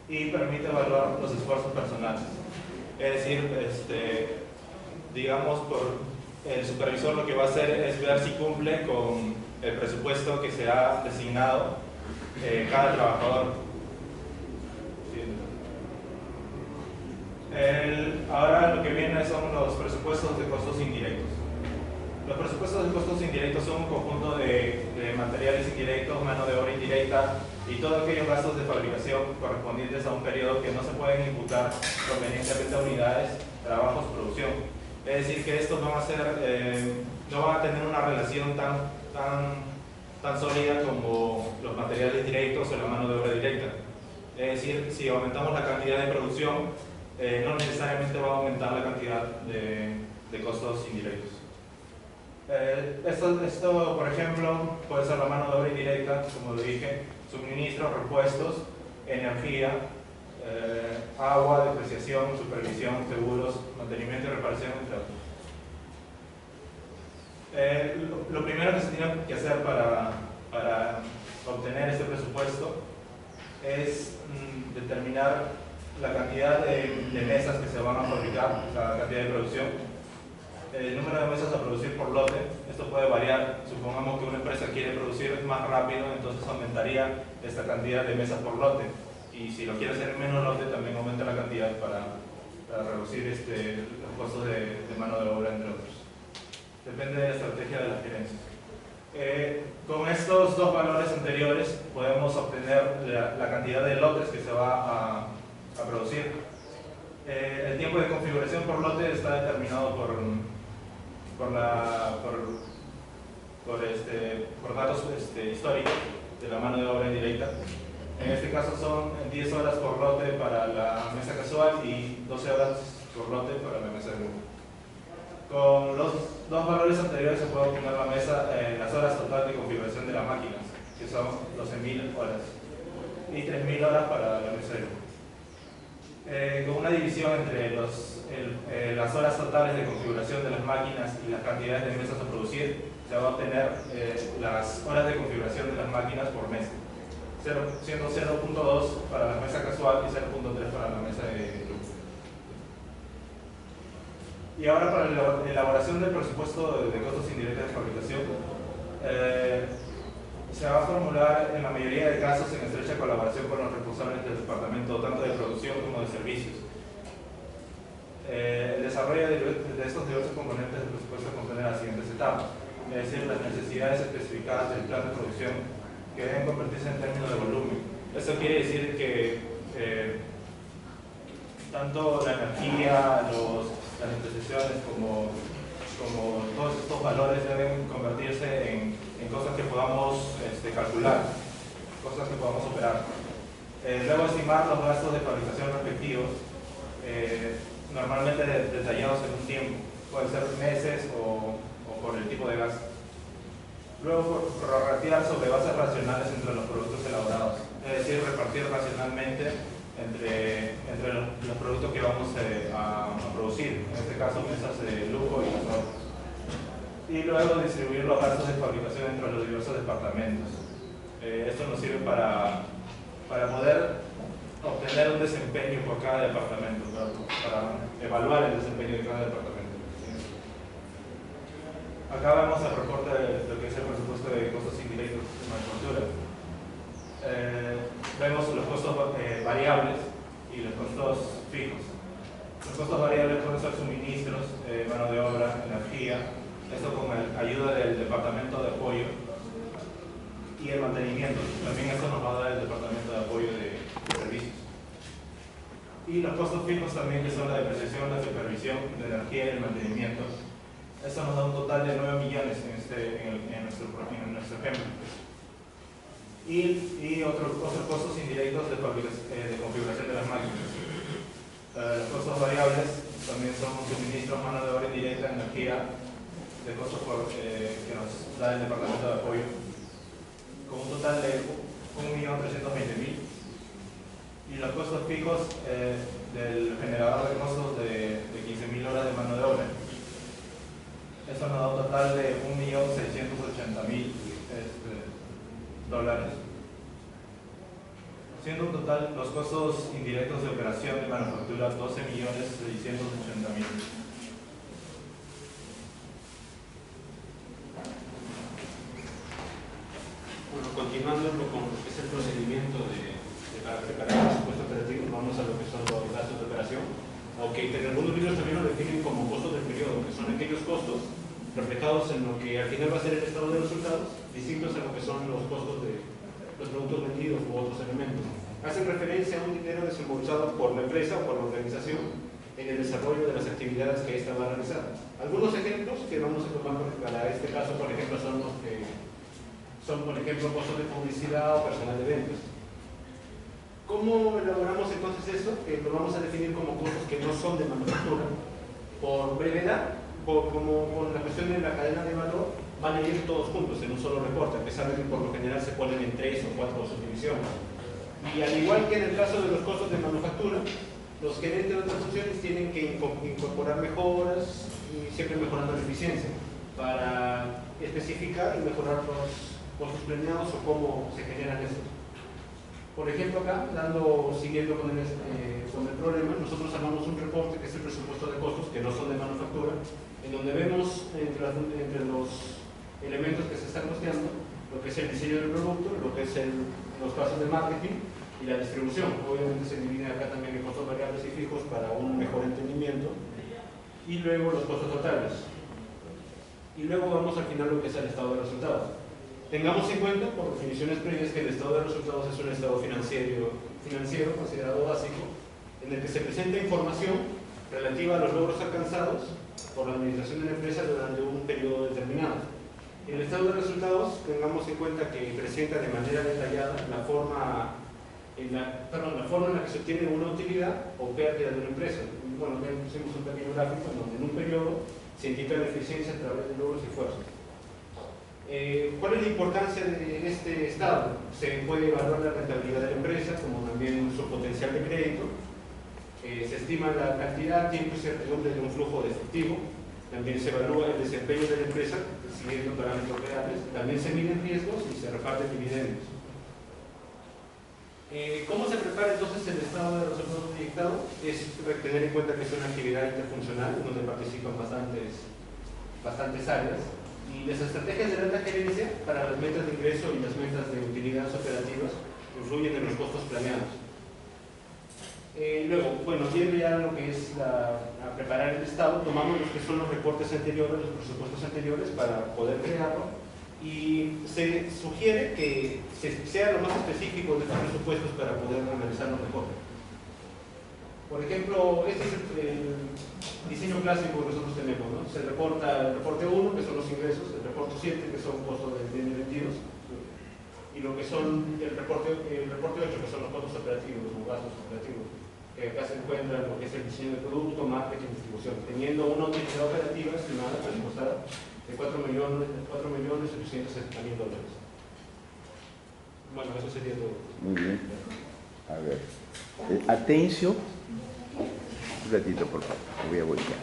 y permite evaluar los esfuerzos personales. Es decir, digamos, el supervisor lo que va a hacer es ver si cumple con el presupuesto que se ha designado cada trabajador. Ahora lo que viene son los presupuestos de costos indirectos. Los presupuestos de costos indirectos son un conjunto de materiales indirectos, mano de obra indirecta y todos aquellos gastos de fabricación correspondientes a un periodo que no se pueden imputar convenientemente a unidades, trabajos, producción. Es decir, que estos van a ser, no van a tener una relación tan sólida como los materiales directos o la mano de obra directa. Es decir, si aumentamos la cantidad de producción, no necesariamente va a aumentar la cantidad de costos indirectos. Esto, por ejemplo, puede ser la mano de obra indirecta, como lo dije, suministros, repuestos, energía, agua, depreciación, supervisión, seguros, mantenimiento y reparación, entre otros. Lo primero que se tiene que hacer para obtener este presupuesto es determinar la cantidad de mesas que se van a fabricar, la cantidad de producción, el número de mesas a producir por lote. Esto puede variar. Supongamos que una empresa quiere producir más rápido, entonces aumentaría esta cantidad de mesas por lote, y si lo quiere hacer en menos lote también aumenta la cantidad para reducir los costos de mano de obra, entre otros. Depende de la estrategia de las gerencias. Con estos dos valores anteriores podemos obtener la cantidad de lotes que se va a producir. El tiempo de configuración por lote está determinado por datos históricos de la mano de obra indirecta. En este caso son 10 horas por lote para la mesa casual y 12 horas por lote para la mesa de grupo. Con los dos valores anteriores se puede obtener las horas total de configuración de las máquinas, que son 12.000 horas, y 3.000 horas para la mesa de grupo. Con una división entre las horas totales de configuración de las máquinas y las cantidades de mesas a producir, se va a obtener las horas de configuración de las máquinas por mes, siendo 0.2 para la mesa casual y 0.3 para la mesa de grupo. Y ahora, para la elaboración del presupuesto de costos indirectos de fabricación, se va a formular en la mayoría de casos en estrecha colaboración con los responsables del departamento, tanto de producción como de servicios. El desarrollo de estos diversos componentes del presupuesto comprende las siguientes etapas, es decir, las necesidades especificadas del plan de producción, que deben convertirse en términos de volumen. Esto quiere decir que tanto la energía, las depreciaciones como todos estos valores deben convertirse en cosas que podamos calcular, cosas que podamos operar. Luego, estimar los gastos de fabricación respectivos, normalmente detallados en un tiempo, puede ser meses o por el tipo de gasto. Luego, prorratear sobre bases racionales entre los productos elaborados, es decir, repartir racionalmente entre los productos que vamos a producir, en este caso mesas de lujo y las otras. Y luego distribuir los gastos de fabricación entre los diversos departamentos. Esto nos sirve para poder obtener un desempeño por cada departamento, para evaluar el desempeño de cada departamento. Acá vemos el reporte de lo que es el presupuesto de costos indirectos de manufactura. Vemos los costos variables y los costos fijos. Los costos variables pueden ser suministros, mano de obra, energía, esto con ayuda del departamento de apoyo, y el mantenimiento. También esto nos va a dar el departamento de apoyo de servicios. Y los costos fijos también, que son la depreciación, la supervisión, la energía y el mantenimiento. Esto nos da un total de 9 millones en nuestro ejemplo. Y otros costos indirectos de configuración de las máquinas. Los costos variables también son suministros, mano de obra indirecta, energía, de costos que nos da el departamento de apoyo, con un total de 1.320.000. Y los costos fijos del generador de costos de 15.000 horas de mano de obra. Eso nos da un total de 1.680.000 dólares. Siendo un total los costos indirectos de operación de manufactura 12.680.000. Bueno, continuando con lo que es el procedimiento para preparar el presupuesto operativo, vamos a lo que son los gastos de operación, aunque en algunos libros también lo definen como costos del periodo, que son aquellos costos reflejados en lo que al final va a ser el estado de resultados, distintos a lo que son los costos de los productos vendidos u otros elementos. Hacen referencia a un dinero desembolsado por la empresa o por la organización en el desarrollo de las actividades que ésta va a realizar. Algunos ejemplos que vamos a tomar para este caso, por ejemplo, son los que son, por ejemplo, costos de publicidad o personal de ventas. ¿Cómo elaboramos entonces eso? Lo vamos a definir como costos que no son de manufactura. Por brevedad, como con la cuestión de la cadena de valor, van a ir todos juntos en un solo reporte, a pesar de que por lo general se ponen en 3 o 4 subdivisiones. Y al igual que en el caso de los costos de manufactura, los gerentes de otras funciones tienen que incorporar mejoras y siempre mejorando la eficiencia para especificar y mejorar los costos planeados o cómo se generan estos. Por ejemplo, acá, siguiendo con el problema, nosotros armamos un reporte que es el presupuesto de costos que no son de manufactura, en donde vemos entre los elementos que se están costeando lo que es el diseño del producto, lo que es los pasos de marketing y la distribución. Obviamente se divide acá también en costos variables y fijos para un mejor entendimiento, y luego los costos totales. Y luego vamos al final lo que es el estado de resultados. Tengamos en cuenta, por definiciones previas, que el estado de resultados es un estado financiero considerado básico, en el que se presenta información relativa a los logros alcanzados por la administración de la empresa durante un periodo determinado. En el estado de resultados, tengamos en cuenta que presenta de manera detallada la forma en la que se obtiene una utilidad o pérdida de una empresa. Bueno, pusimos un pequeño gráfico en donde en un periodo se indica la eficiencia a través de logros y esfuerzos. ¿Cuál es la importancia de este estado? Se puede evaluar la rentabilidad de la empresa, como también su potencial de crédito. Se estima la cantidad, tiempo y certidumbre de un flujo de efectivo. También se evalúa el desempeño de la empresa siguiendo parámetros reales. También se miden riesgos y se reparten dividendos. ¿Cómo se prepara entonces el estado de resultados proyectado? Es tener en cuenta que es una actividad interfuncional donde participan bastantes áreas. Y las estrategias de alta gerencia para las metas de ingreso y las metas de utilidades operativas influyen en los costos planeados. Luego, bueno, yendo ya a lo que es a preparar el estado, tomamos los que son los reportes anteriores, los presupuestos anteriores para poder crearlo, y se sugiere que sea lo más específico de estos presupuestos para poder analizarlo mejor. Por ejemplo, este es el diseño clásico que nosotros tenemos, ¿no? Se reporta el reporte 1, que son los ingresos, el reporte 7, que son costos de bienes vendidos, y lo que son el reporte 8, que son los costos operativos o gastos operativos, que acá se encuentra lo que es el diseño de producto, marketing y distribución, teniendo una utilidad operativa estimada presupuestada de $4.860.000. Bueno, eso sería todo. Muy bien. A ver. Atencio. Un ratito, por favor. Me voy a voltear.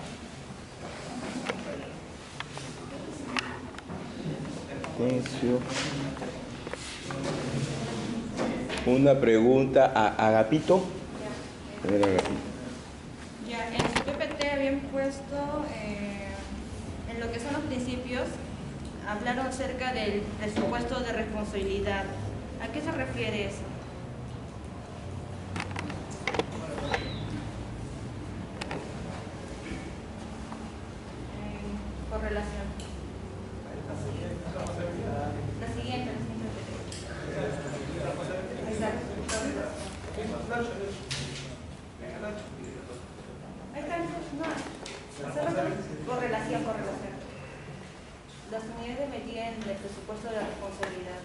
Atencio. Una pregunta a Agapito. A ver, Agapito. Ya, en su PPT habían puesto, en lo que son los principios, hablaron acerca del presupuesto de responsabilidad. ¿A qué se refiere eso? Correlación. La siguiente. Exacto. Ahí está, no. Correlación. siguen del presupuesto de responsabilidad.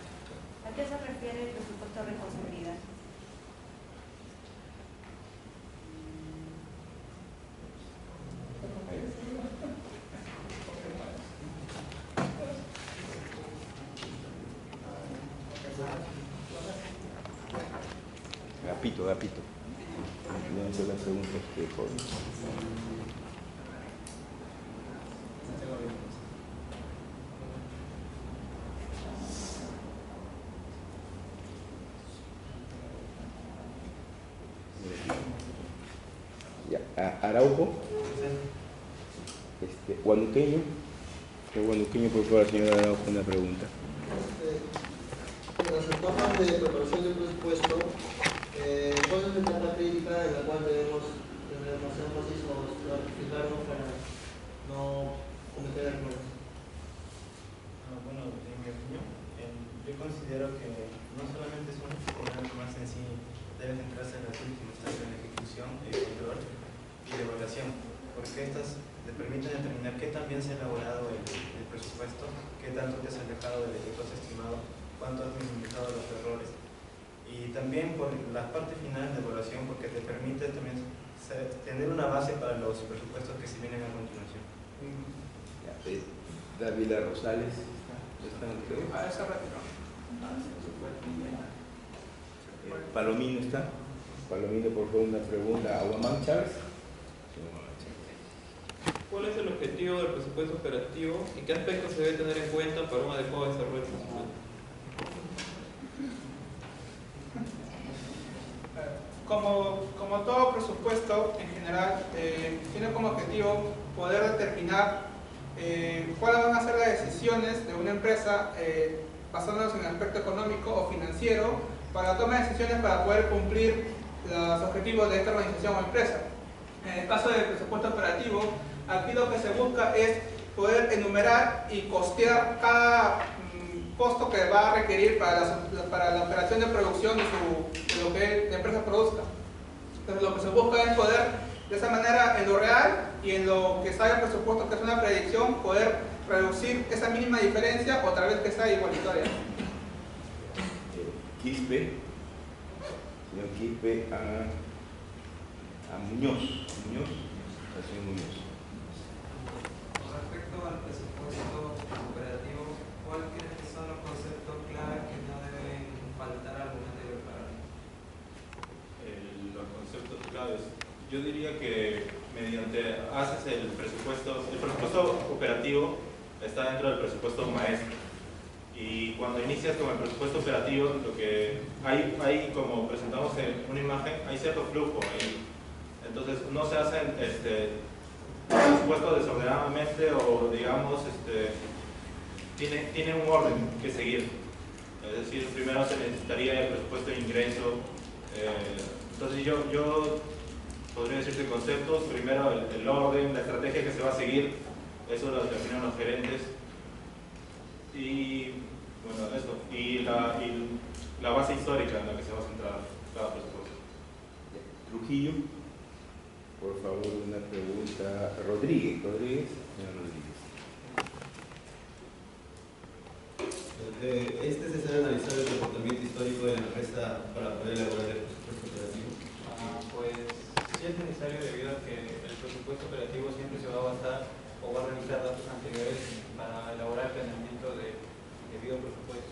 ¿A qué se refiere el presupuesto de responsabilidad? Agapito. No hacer las preguntas que joven. Ya, Araujo. Huanuqueño. Huanuqueño, por favor, señora Araujo, una pregunta. En las formas de preparación del presupuesto, ¿cuál es la etapa crítica en la cual debemos tener más énfasis o fijarnos para no cometer errores? Bueno, en mi opinión, yo considero que no solamente es un programa más en sí, debe centrarse en las últimas etapas de ejecución, control y de evaluación, porque estas le permiten determinar qué tan bien se ha elaborado el presupuesto, qué tanto te has alejado del efecto estimado, cuánto has minimizado los errores. Y también por la parte final de evaluación, porque te permite también tener una base para los presupuestos que se vienen a continuación. Dávila Rosales. Palomino está. Palomino, por favor, una pregunta. Aguamán Chávez. ¿Cuál es el objetivo del presupuesto operativo y qué aspectos se debe tener en cuenta para un adecuado desarrollo del presupuesto? Como todo presupuesto en general, tiene como objetivo poder determinar cuáles van a ser las decisiones de una empresa basándonos en el aspecto económico o financiero para la toma de decisiones para poder cumplir los objetivos de esta organización o empresa. En el caso del presupuesto operativo, aquí lo que se busca es poder enumerar y costear cada costo que va a requerir para la operación de producción de lo que la empresa produzca. Entonces lo que se busca es poder, de esa manera, en lo real y en lo que sale el presupuesto, que es una predicción, poder reducir esa mínima diferencia o tal vez que sea igualitaria. Quispe, señor Quispe, a Muñoz, al señor Muñoz. Con respecto al presupuesto operativo, ¿cuáles son los conceptos claves que no deben faltar al momento de preparar? Los conceptos claves, yo diría que mediante haces el presupuesto operativo está dentro del presupuesto maestro. Y cuando inicias con el presupuesto operativo, lo que hay como presentamos en una imagen, hay cierto flujo ahí. Entonces no se hacen presupuestos desordenadamente o digamos tiene un orden que seguir. Es decir, primero se necesitaría el presupuesto de ingreso. Entonces yo podría decirte conceptos, primero el orden, la estrategia que se va a seguir, eso lo determinan los gerentes. Y bueno, eso, y la base histórica en la que se va a centrar cada presupuesto. Trujillo, por favor, una pregunta. Rodríguez, señor Rodríguez. ¿Es necesario analizar el comportamiento histórico de la empresa para poder elaborar el presupuesto operativo? Pues sí es necesario debido a que el presupuesto operativo siempre se va a basar o va a revisar datos anteriores para elaborar el planeamiento de debido presupuesto.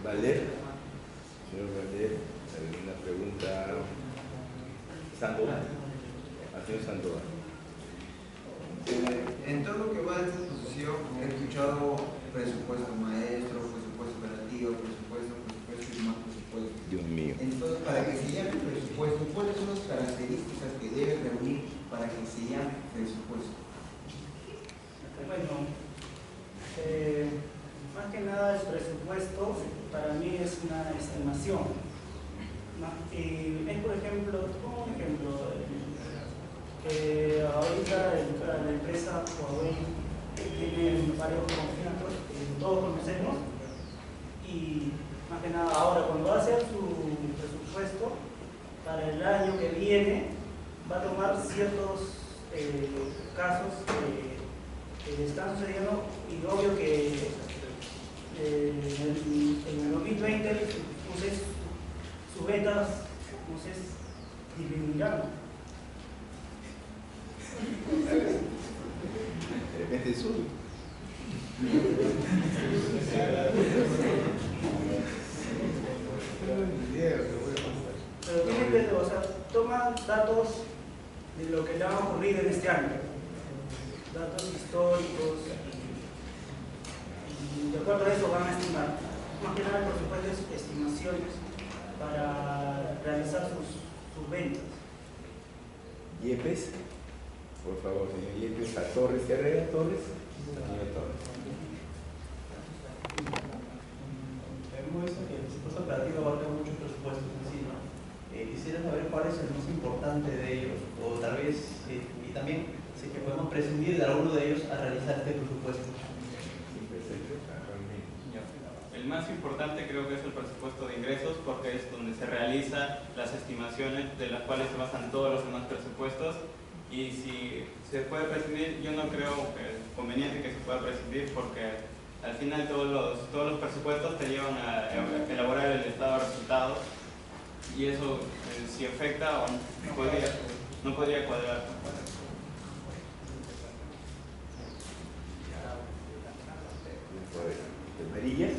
Valer, señor Valer, una pregunta. Sandoval, al señor Sandoval. En todo lo que va de esta exposición he escuchado presupuesto maestro, presupuesto operativo, presupuesto y más presupuesto. Dios mío. Entonces, para que se llame presupuesto, ¿cuáles son las características que debe reunir para que se llame presupuesto? Bueno, más que nada el presupuesto para mí es una estimación. Es, por ejemplo, como un ejemplo, que ahorita la empresa Huawei tiene varios conflictos que todos conocemos y más que nada ahora cuando va a hacer su presupuesto para el año que viene va a tomar ciertos casos están sucediendo, y obvio que en el 2020 pues, sus ventas pues, disminuirán. De repente sube. Pero tienen que, o sea, toman datos de lo que le ha ocurrido en este año, datos históricos, y de acuerdo a eso van a estimar. Más que nada, por supuesto, estimaciones para realizar sus ventas. Yepes, por favor, señor Yepes, a Torres, Herrera Torres. Señor Torres. Hemos visto que el presupuesto operativo abarca muchos presupuestos en sí, ¿no? Quisiera saber cuál es el más importante de ellos, o tal vez, y también si que podemos prescindir de alguno de ellos a realizar este presupuesto. El más importante creo que es el presupuesto de ingresos, porque es donde se realizan las estimaciones de las cuales se basan todos los demás presupuestos, y si se puede prescindir, yo no creo que es conveniente que se pueda prescindir, porque al final todos los presupuestos te llevan a elaborar el estado de resultados, y eso si afecta o no podría cuadrar. ¿Perillas?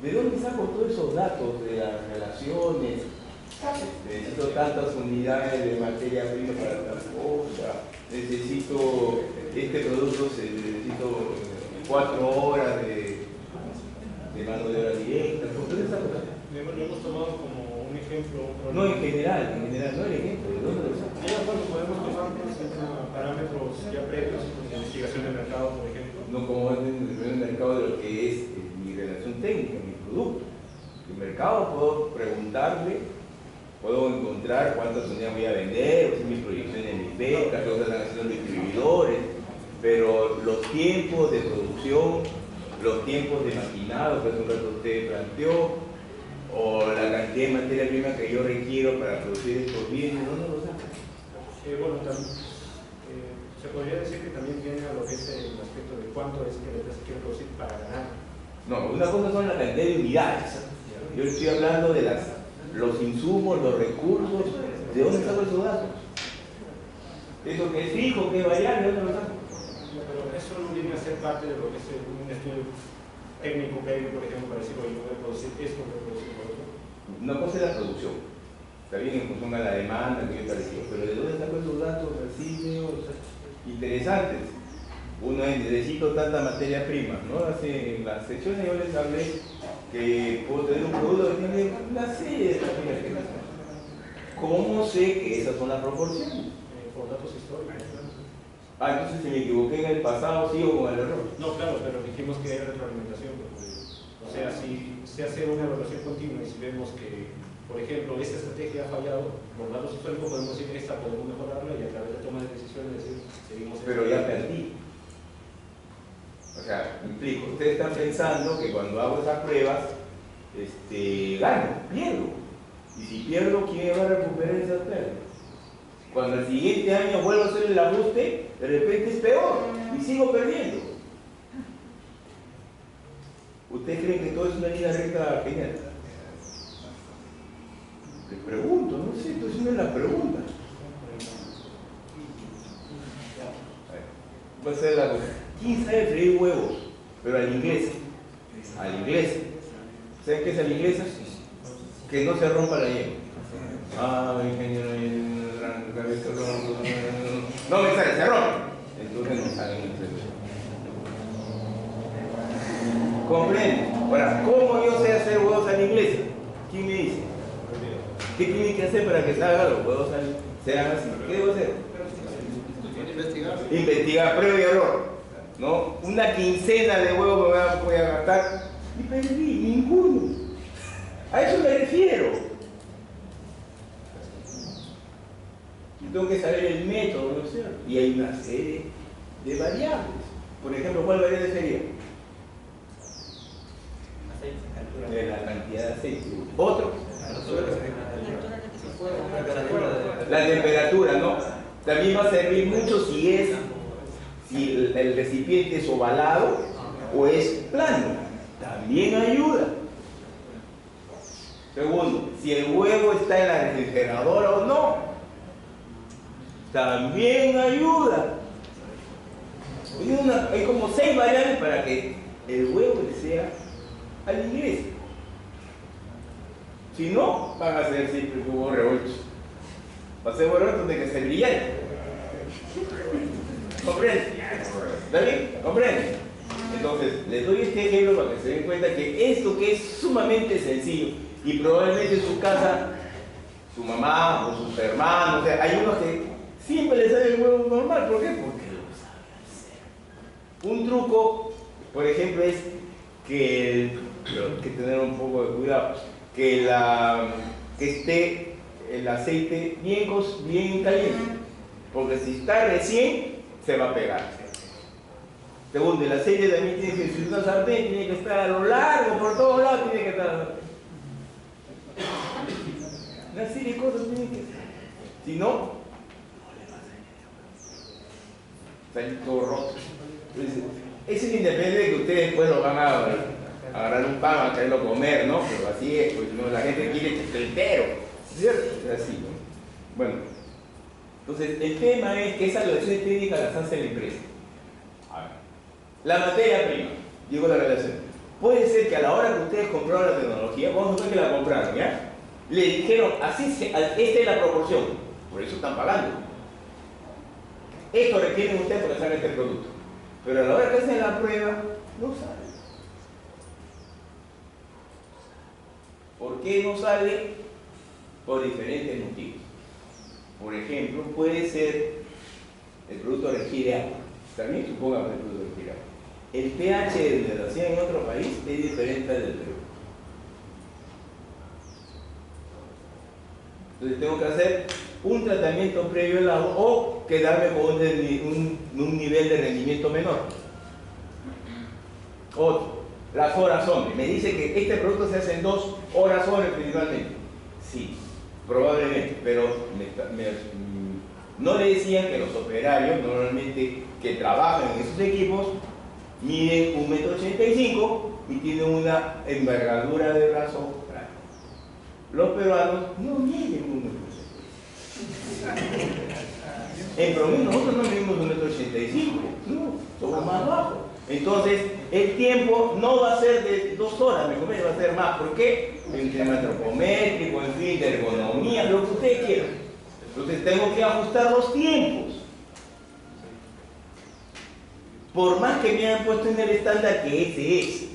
¿De dónde saco todos esos datos de las relaciones? Necesito tantas unidades de materia prima para tal cosa, necesito este producto, necesito 4 horas de mano de obra directa. ¿Por dónde saco datos? Lo hemos tomado como un ejemplo. No, en general, no el ejemplo. ¿De dónde lo saco? Bueno, podemos tomar parámetros ya previos de investigación de mercado, por ejemplo. No como en el mercado de lo que es mi relación técnica, mi producto. En el mercado puedo preguntarle, puedo encontrar cuántas unidades voy a vender, o si mi proyección en mis ventas, qué otras están haciendo los distribuidores, pero los tiempos de producción, los tiempos de maquinado que hace un rato usted planteó, o la cantidad de materia prima que yo requiero para producir estos bienes, no lo saco. Bueno, se podría decir que también viene a lo que es el aspecto de cuánto es que la empresa quiere producir para ganar. No, una cosa son la cantidad de unidades. Yo estoy hablando de los insumos, los recursos, ¿de dónde saco esos datos? Eso que es fijo, que es variable, ¿dónde lo saco? Pero eso no viene a ser parte de lo que es un estudio técnico previo, por ejemplo, para decir, oye, yo voy a producir esto, voy a producir lo otro. Una cosa es la producción. Está bien en función a la demanda que yo pareció, pero ¿de dónde saco esos datos así interesantes? Uno es, necesito tanta materia prima, ¿no? Hace, en las secciones yo les hablé que puedo tener un producto que tiene una serie de materia prima. ¿Cómo sé que esas son las proporciones? Por datos históricos. Entonces si me equivoqué en el pasado, sigo con el error. No, claro, pero dijimos que hay retroalimentación. O sea, si se hace una evaluación continua y si vemos que, por ejemplo, esta estrategia ha fallado, por datos históricos podemos decir esta podemos mejorarla y a través de toma de decisiones decir, seguimos. Pero ya perdí. O sea, me explico. Ustedes están pensando que cuando hago esas pruebas, gano, pierdo. Y si pierdo, ¿quién va a recuperar esas pérdidas? Cuando el siguiente año vuelvo a hacer el ajuste, de repente es peor y sigo perdiendo. ¿Ustedes creen que todo es una línea recta genial? Les pregunto, no sé, esto es una de las preguntas. Va a ser la cosa. ¿Quién sabe freír huevos? Pero al inglés. Al inglés. ¿Saben qué es al inglés? Que no se rompa la yema. Ingeniero, no me sale, se rompe. Entonces no sale. ¿Comprende? Ahora, ¿cómo yo sé hacer huevos al inglés? ¿Quién me dice? ¿Qué tiene que hacer para que salgan los huevos sean así? ¿Qué debo hacer? Investigar, prueba y error. ¿No? Una quincena de huevos me voy a gastar y perdí, ninguno. A eso me refiero. Y tengo que saber el método, ¿no es cierto? Y hay una serie de variables. Por ejemplo, ¿cuál variable sería? La cantidad de aceite. Otro. La temperatura, ¿no? También va a servir mucho si el recipiente es ovalado o es plano. También ayuda. Segundo, si el huevo está en la refrigeradora o no. También ayuda. Hay como 6 variables para que el huevo sea al ingreso. Si no, van a ser siempre huevos revueltos. Va a ser huevos revueltos de que se brillante. ¿Comprende? ¿Está bien? ¿Comprende? Entonces, les doy este ejemplo para que se den cuenta que esto que es sumamente sencillo y probablemente en su casa, su mamá o sus hermanos, o sea, hay unos que siempre les sale el huevo normal. ¿Por qué? Porque lo saben hacer. Un truco, por ejemplo, es que hay que tener un poco de cuidado, que esté el aceite bien caliente, porque si está recién se va a pegar. Segundo, el aceite también tiene que, si una sartén tiene que estar a lo largo, por todos lados tiene que estar. Una serie de cosas tienen que ser. Si no, salir todo roto. Entonces, eso es independiente de que ustedes después lo van a agarrar un pan a quererlo comer, ¿no? Pero así es, pues no, la gente quiere entero, ¿cierto? Es así, ¿no? Bueno, entonces el tema es que esas relaciones técnicas las hace la empresa. A ver, la materia prima, digo la relación. Puede ser que a la hora que ustedes compraron la tecnología, vamos a suponer que la compraron, ¿ya? Le dijeron, esta es la proporción, por eso están pagando. Esto requieren ustedes para hacer este producto. Pero a la hora que hacen la prueba, no sale. ¿Por qué no sale? Por diferentes motivos. Por ejemplo, puede ser el producto requiere agua. También supongamos que el producto requiere agua. El pH de lo hacían en otro país es diferente al del Perú. Entonces tengo que hacer un tratamiento previo al agua o quedarme con un nivel de rendimiento menor. Otro, las horas hombre. Me dice que este producto se hace en 2 horas hombre principalmente. Sí, probablemente, pero no le decían que los operarios normalmente que trabajan en esos equipos miden 1,85 m y tienen una envergadura de brazo. Los peruanos no miden 1,85 m. En promedio nosotros no medimos 1,85 m, no, somos más bajos. Entonces, el tiempo no va a ser de 2 horas, va a ser más. ¿Por qué? El tema antropométrico, en fin, de ergonomía, lo que ustedes quieran. Entonces, tengo que ajustar los tiempos. Por más que me hayan puesto en el estándar que ese es.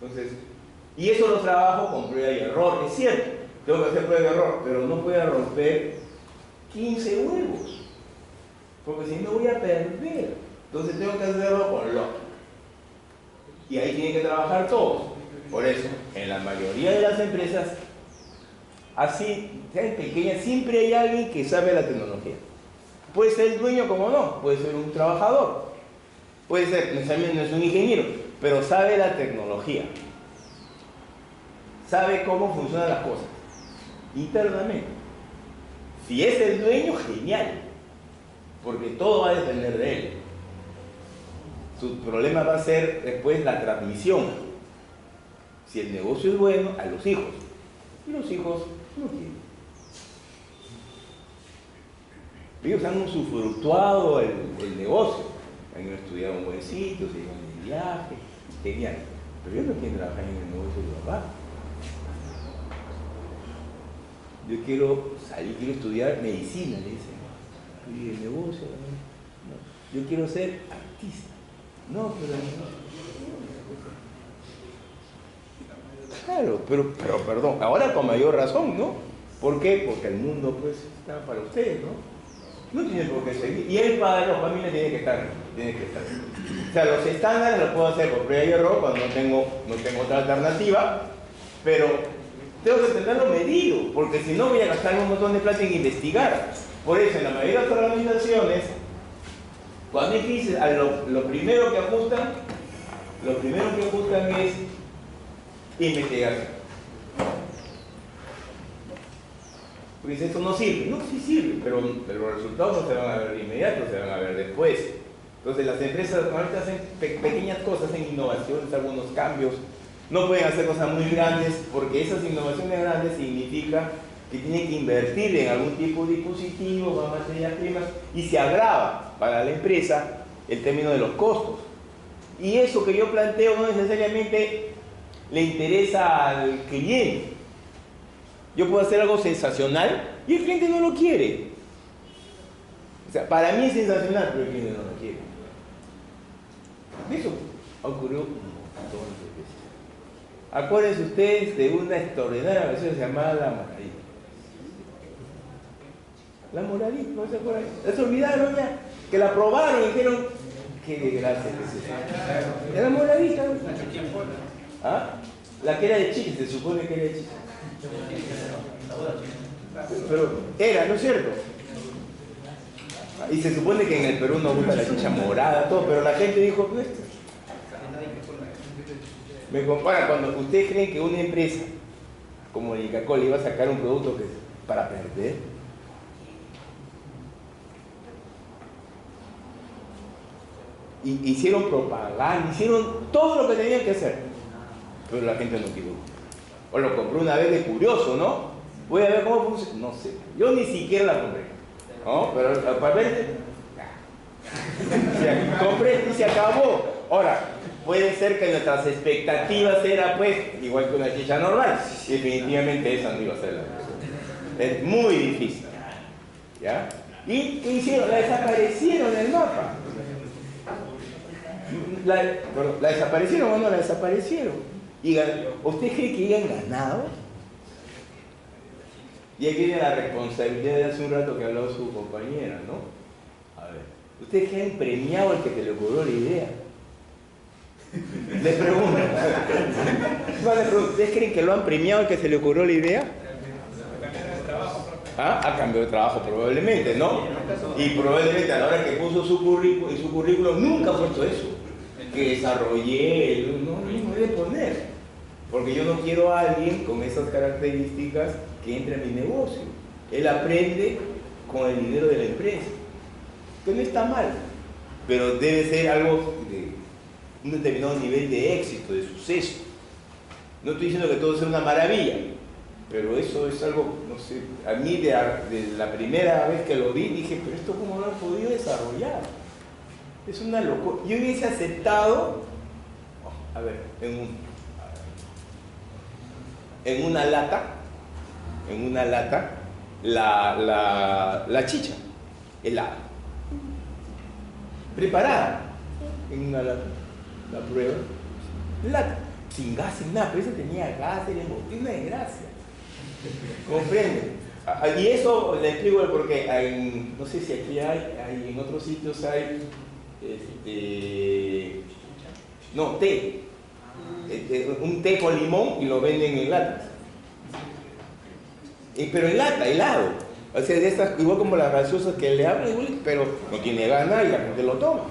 Entonces, y eso lo trabajo con prueba y error, es cierto. Tengo que hacer prueba y error, pero no puedo romper 15 huevos. Porque si no voy a perder. Entonces tengo que hacerlo con lógica. Y ahí tienen que trabajar todos. Por eso, en la mayoría de las empresas, así, sean pequeñas, siempre hay alguien que sabe la tecnología. Puede ser el dueño como no, puede ser un trabajador. Puede ser, necesariamente no es un ingeniero, pero sabe la tecnología. Sabe cómo funcionan las cosas. Internamente. Si es el dueño, genial. Porque todo va a depender de él. Su problema va a ser después la transmisión. Si el negocio es bueno, a los hijos. Y los hijos no quieren. Ellos han usufructuado el negocio. Han estudiado un buen sitio, se iban de viaje, genial. Pero ellos no quieren trabajar en el negocio de papá. Yo quiero salir, quiero estudiar medicina, le dicen. Y el negocio, no. Yo quiero ser artista. No, pero claro, pero perdón, ahora con mayor razón, ¿no? ¿Por qué? Porque el mundo pues está para ustedes, ¿no? No tiene por qué seguir. Y el padre, la familia tiene que estar. O sea, los estándares los puedo hacer por prueba y error cuando no tengo otra alternativa, pero tengo que tenerlo medido, porque si no voy a gastar un montón de plata en investigar. Por eso, en la mayoría de las organizaciones, cuando hay crisis, lo primero que ajustan es investigación. Porque dice, esto no sirve. No, sí sirve, pero los resultados no se van a ver de inmediato, se van a ver después. Entonces las empresas ahorita hacen pequeñas cosas, hacen innovaciones, algunos cambios. No pueden hacer cosas muy grandes porque esas innovaciones grandes significa que tienen que invertir en algún tipo de dispositivo, o materias primas, y se agrava para la empresa el término de los costos. Y eso que yo planteo no necesariamente le interesa al cliente. Yo puedo hacer algo sensacional y el cliente no lo quiere. O sea, para mí es sensacional, pero el cliente no lo quiere. Eso ocurrió un montón de veces. Acuérdense ustedes de una extraordinaria versión llamada La Moradita. La Moradita, ¿no se acuerdan? ¿Se olvidaron ya? Que la probaron y dijeron, qué desgracia que es eso. Era La Moradita. ¿Ah? La que era de chicha, se supone que era de chicha. Pero era, ¿no es cierto? Y se supone que en el Perú no gusta la chicha morada, todo, pero la gente dijo, pues, me compara cuando ustedes creen que una empresa como Coca-Cola iba a sacar un producto que es para perder. Y hicieron propaganda, hicieron todo lo que tenían que hacer, pero la gente no quiso. O lo compré una vez de curioso, ¿no? Voy a ver cómo funciona. No sé, yo ni siquiera la compré, ¿no? Pero para ver, compré y se acabó. Ahora, puede ser que nuestras expectativas eran, pues, igual que una chicha normal. Definitivamente esa no iba a ser la cosa. Es muy difícil, ¿ya? ¿Y qué hicieron? La desaparecieron del mapa. ¿La desaparecieron o no la desaparecieron? ¿Y usted cree que hayan ganado? Y aquí viene la responsabilidad de hace un rato que habló su compañera, ¿no? A ver, ¿ustedes creen que han premiado al que te le ocurrió la idea? Les pregunto. ¿Ustedes creen que lo han premiado al que se le ocurrió la idea? ¿Ah? A cambio de trabajo probablemente, ¿no? Y probablemente a la hora que puso su currículum nunca ha puesto eso. Que desarrollé, no debe poner. Porque yo no quiero a alguien con esas características que entre a mi negocio. Él aprende con el dinero de la empresa. Que no está mal, pero debe ser algo de un determinado nivel de éxito, de suceso. No estoy diciendo que todo sea una maravilla, pero eso es algo, no sé, a mí de la primera vez que lo vi dije, pero esto cómo lo han podido desarrollar. Es una locura. Yo hubiese aceptado, a ver, en una lata, la chicha, helada, preparada, en una lata, la prueba, lata, sin gas, sin nada, pero eso tenía gas, era una desgracia. ¿Comprenden? Y eso le explico el porqué. No sé si aquí hay, en otros sitios hay, no, té. Un té con limón y lo venden en latas. Pero en lata, helado. O sea, de estas, igual como las gaseosas que le hablan, pero no tiene ganas y la gente lo toma.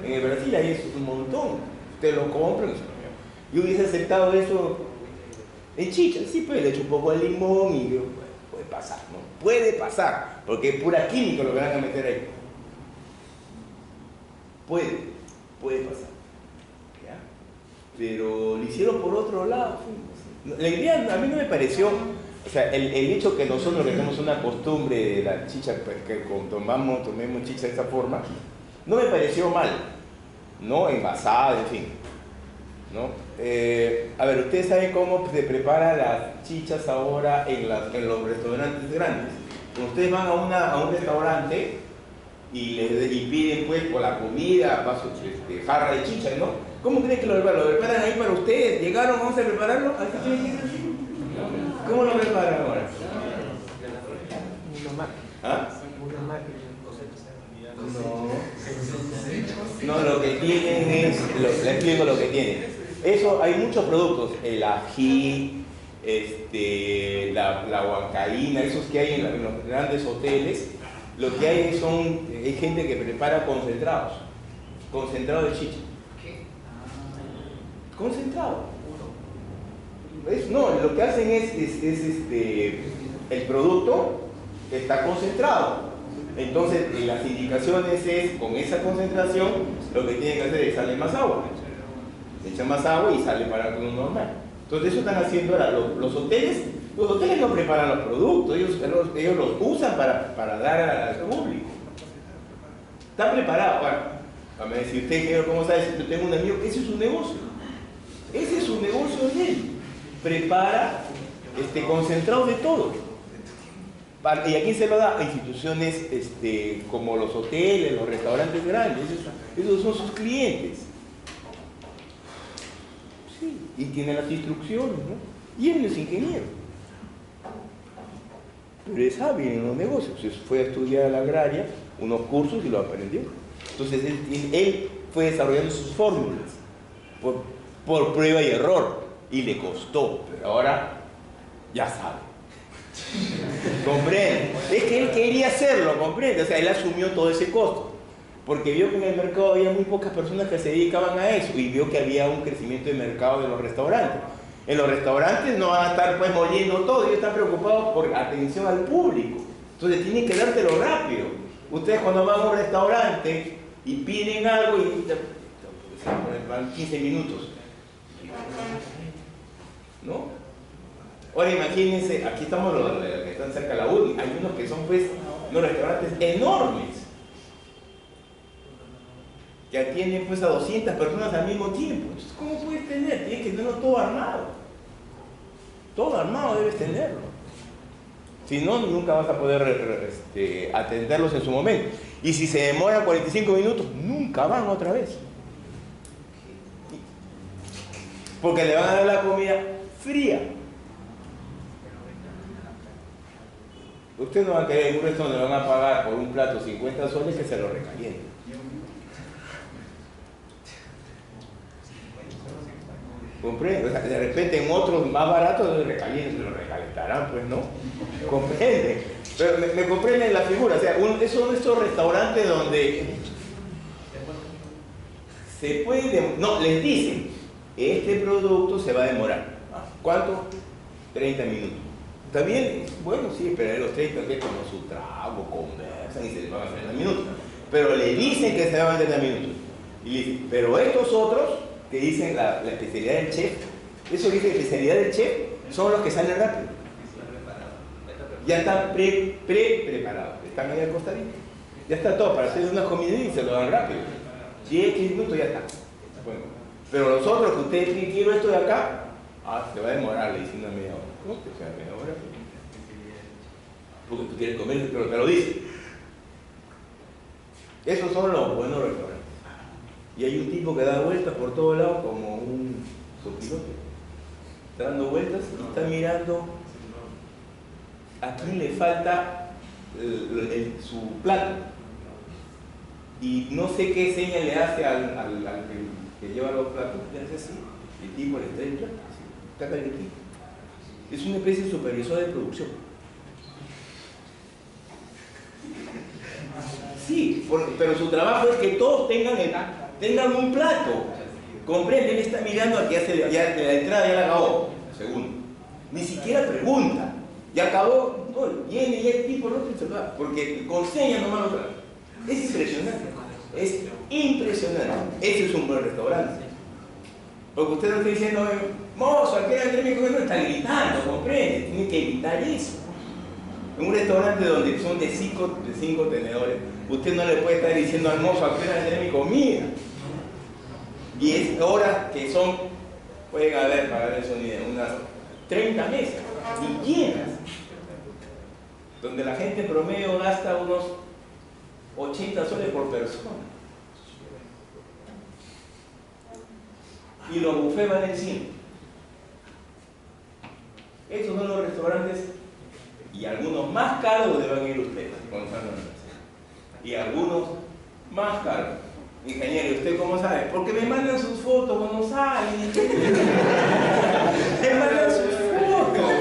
En el Brasil hay eso un montón. Usted lo compra. Yo hubiese aceptado eso en chicha. Sí, pues le echo un poco de limón y digo, puede pasar, ¿no? Puede pasar, porque es pura química lo que van a meter ahí. Puede pasar. ¿Ya? Pero lo hicieron por otro lado. La idea a mí no me pareció, o sea, el hecho que nosotros que tenemos una costumbre de la chicha, que tomemos chicha de esta forma, no me pareció mal, ¿no? Envasada, en fin, ¿no? A ver, ustedes saben cómo se preparan las chichas ahora en los restaurantes grandes. Cuando ustedes van a un restaurante y piden pues por la comida, vaso, jarra de chicha, ¿no? ¿Cómo creen que lo preparan? ¿Lo preparan ahí para ustedes? ¿Llegaron? ¿Vamos a prepararlo? ¿Cómo lo preparan ahora? ¿Ah? No, lo que tienen es, les explico lo que tienen. Eso, hay muchos productos, el ají, la huancaína, esos que hay en los grandes hoteles. Lo que hay es gente que prepara concentrados de chicha. Concentrado. No, lo que hacen es el producto está concentrado. Entonces, en las indicaciones es, con esa concentración, lo que tienen que hacer es sale más agua. Le echan más agua y sale para el consumo normal. Entonces, eso están haciendo ahora los hoteles. Los hoteles no preparan los productos, ellos los usan para dar al público. Están preparados. Bueno, a me decir, usted, ¿cómo sabe? Yo tengo un amigo, ese es su negocio. Ese es su negocio de él. Prepara concentrado de todo. ¿Y a quién se lo da? A instituciones como los hoteles, los restaurantes grandes. Esos son sus clientes. Sí, y tiene las instrucciones, ¿no? Y él no es ingeniero. Pero él sabe en los negocios. Fue a estudiar a la agraria, unos cursos y lo aprendió. Entonces él fue desarrollando sus fórmulas por prueba y error. Y le costó, pero ahora ya sabe. ¿Comprende? Es que él quería hacerlo, ¿comprende? O sea, él asumió todo ese costo. Porque vio que en el mercado había muy pocas personas que se dedicaban a eso. Y vio que había un crecimiento de mercado de los restaurantes. En los restaurantes no van a estar pues moliendo todo. Ellos están preocupados por atención al público. Entonces tienen que dártelo rápido. Ustedes cuando van a un restaurante y piden algo y van 15 minutos. ¿No? Ahora imagínense, aquí estamos los que están cerca de la UDI, hay unos que son pues unos restaurantes enormes que atienden pues a 200 personas al mismo tiempo. Entonces, ¿cómo puedes tener? Tienes que tenerlo todo armado. Todo armado debes tenerlo. Si no, nunca vas a poder atenderlos en su momento. Y si se demoran 45 minutos, nunca van otra vez. Porque le van a dar la comida fría. Usted no va a querer en un restaurante donde le van a pagar por un plato 50 soles que se lo recaliente. ¿Comprende? O sea, de repente en otros más baratos se lo recalentarán, pues no. ¿Comprende? Pero me comprenden la figura. O sea, son estos restaurantes donde se puede... No, les dicen, este producto se va a demorar. ¿Cuánto? 30 minutos. ¿Está bien? Bueno, sí, pero en los 30 que toman su trago, conversan y se les van a 30 minutos. Pero le dicen que se van a 30 minutos. Y le dicen, pero estos otros que dicen la especialidad del chef, eso que dice especialidad del chef, son los que salen rápido. Ya están preparados, están ahí acostaditos. Ya está todo para hacer una comida y se lo dan rápido. 10, 15 minutos ya está. Bueno, pero los otros que ustedes dicen, quiero esto de acá, se va a demorar, le dicen una media hora. ¿Cómo que sea media hora? Porque tú quieres comer, pero te lo dicen. Esos son los buenos restaurantes. Y hay un tipo que da vueltas por todos lados como un sopilote. Está dando vueltas y está mirando a quién le falta su plato. Y no sé qué seña le hace al que lleva los platos. Le hace así. El tipo le trae el plato. Está calientito. Es una especie de supervisor de producción. Sí, pero su trabajo es que todos tengan un plato. Comprende, él está mirando a que ya de la entrada ya la acabó. Segundo. Ni siquiera pregunta. Ya acabó, no, viene y el tipo no se lo da. Porque con señas nomás lo trae. Es impresionante. Es impresionante. Ese es un buen restaurante. Porque usted no está diciendo, mozo, aquí en el no está gritando, comprende, tiene que evitar eso. En un restaurante donde son de 5 tenedores, usted no le puede estar diciendo al mozo, aquí en mi comida. Y es horas que son, pueden haber, para ver eso, unas 30 mesas, y llenas, donde la gente promedio gasta unos 80 soles por persona. Y los buffets valen 100. Esos son los restaurantes y algunos más caros donde van a ir ustedes cuando están en la universidad. Y algunos más caros. Ingeniero, ¿usted cómo sabe? Porque me mandan sus fotos cuando salen. Me mandan sus fotos.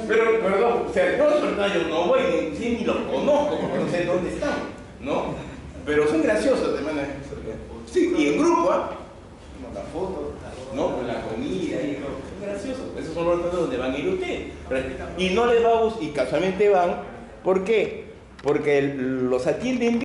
Pero, perdón, o sea, no, yo no voy, ni los conozco, porque no sé dónde están, ¿no? Pero son graciosos, te mandan. Sí, y en grupo, la foto, ¿no? Con la comida y todo. Es gracioso. Esos son los restaurantes donde van a ir ustedes. Y no les va a gustar, y casualmente van, ¿por qué? Porque los atienden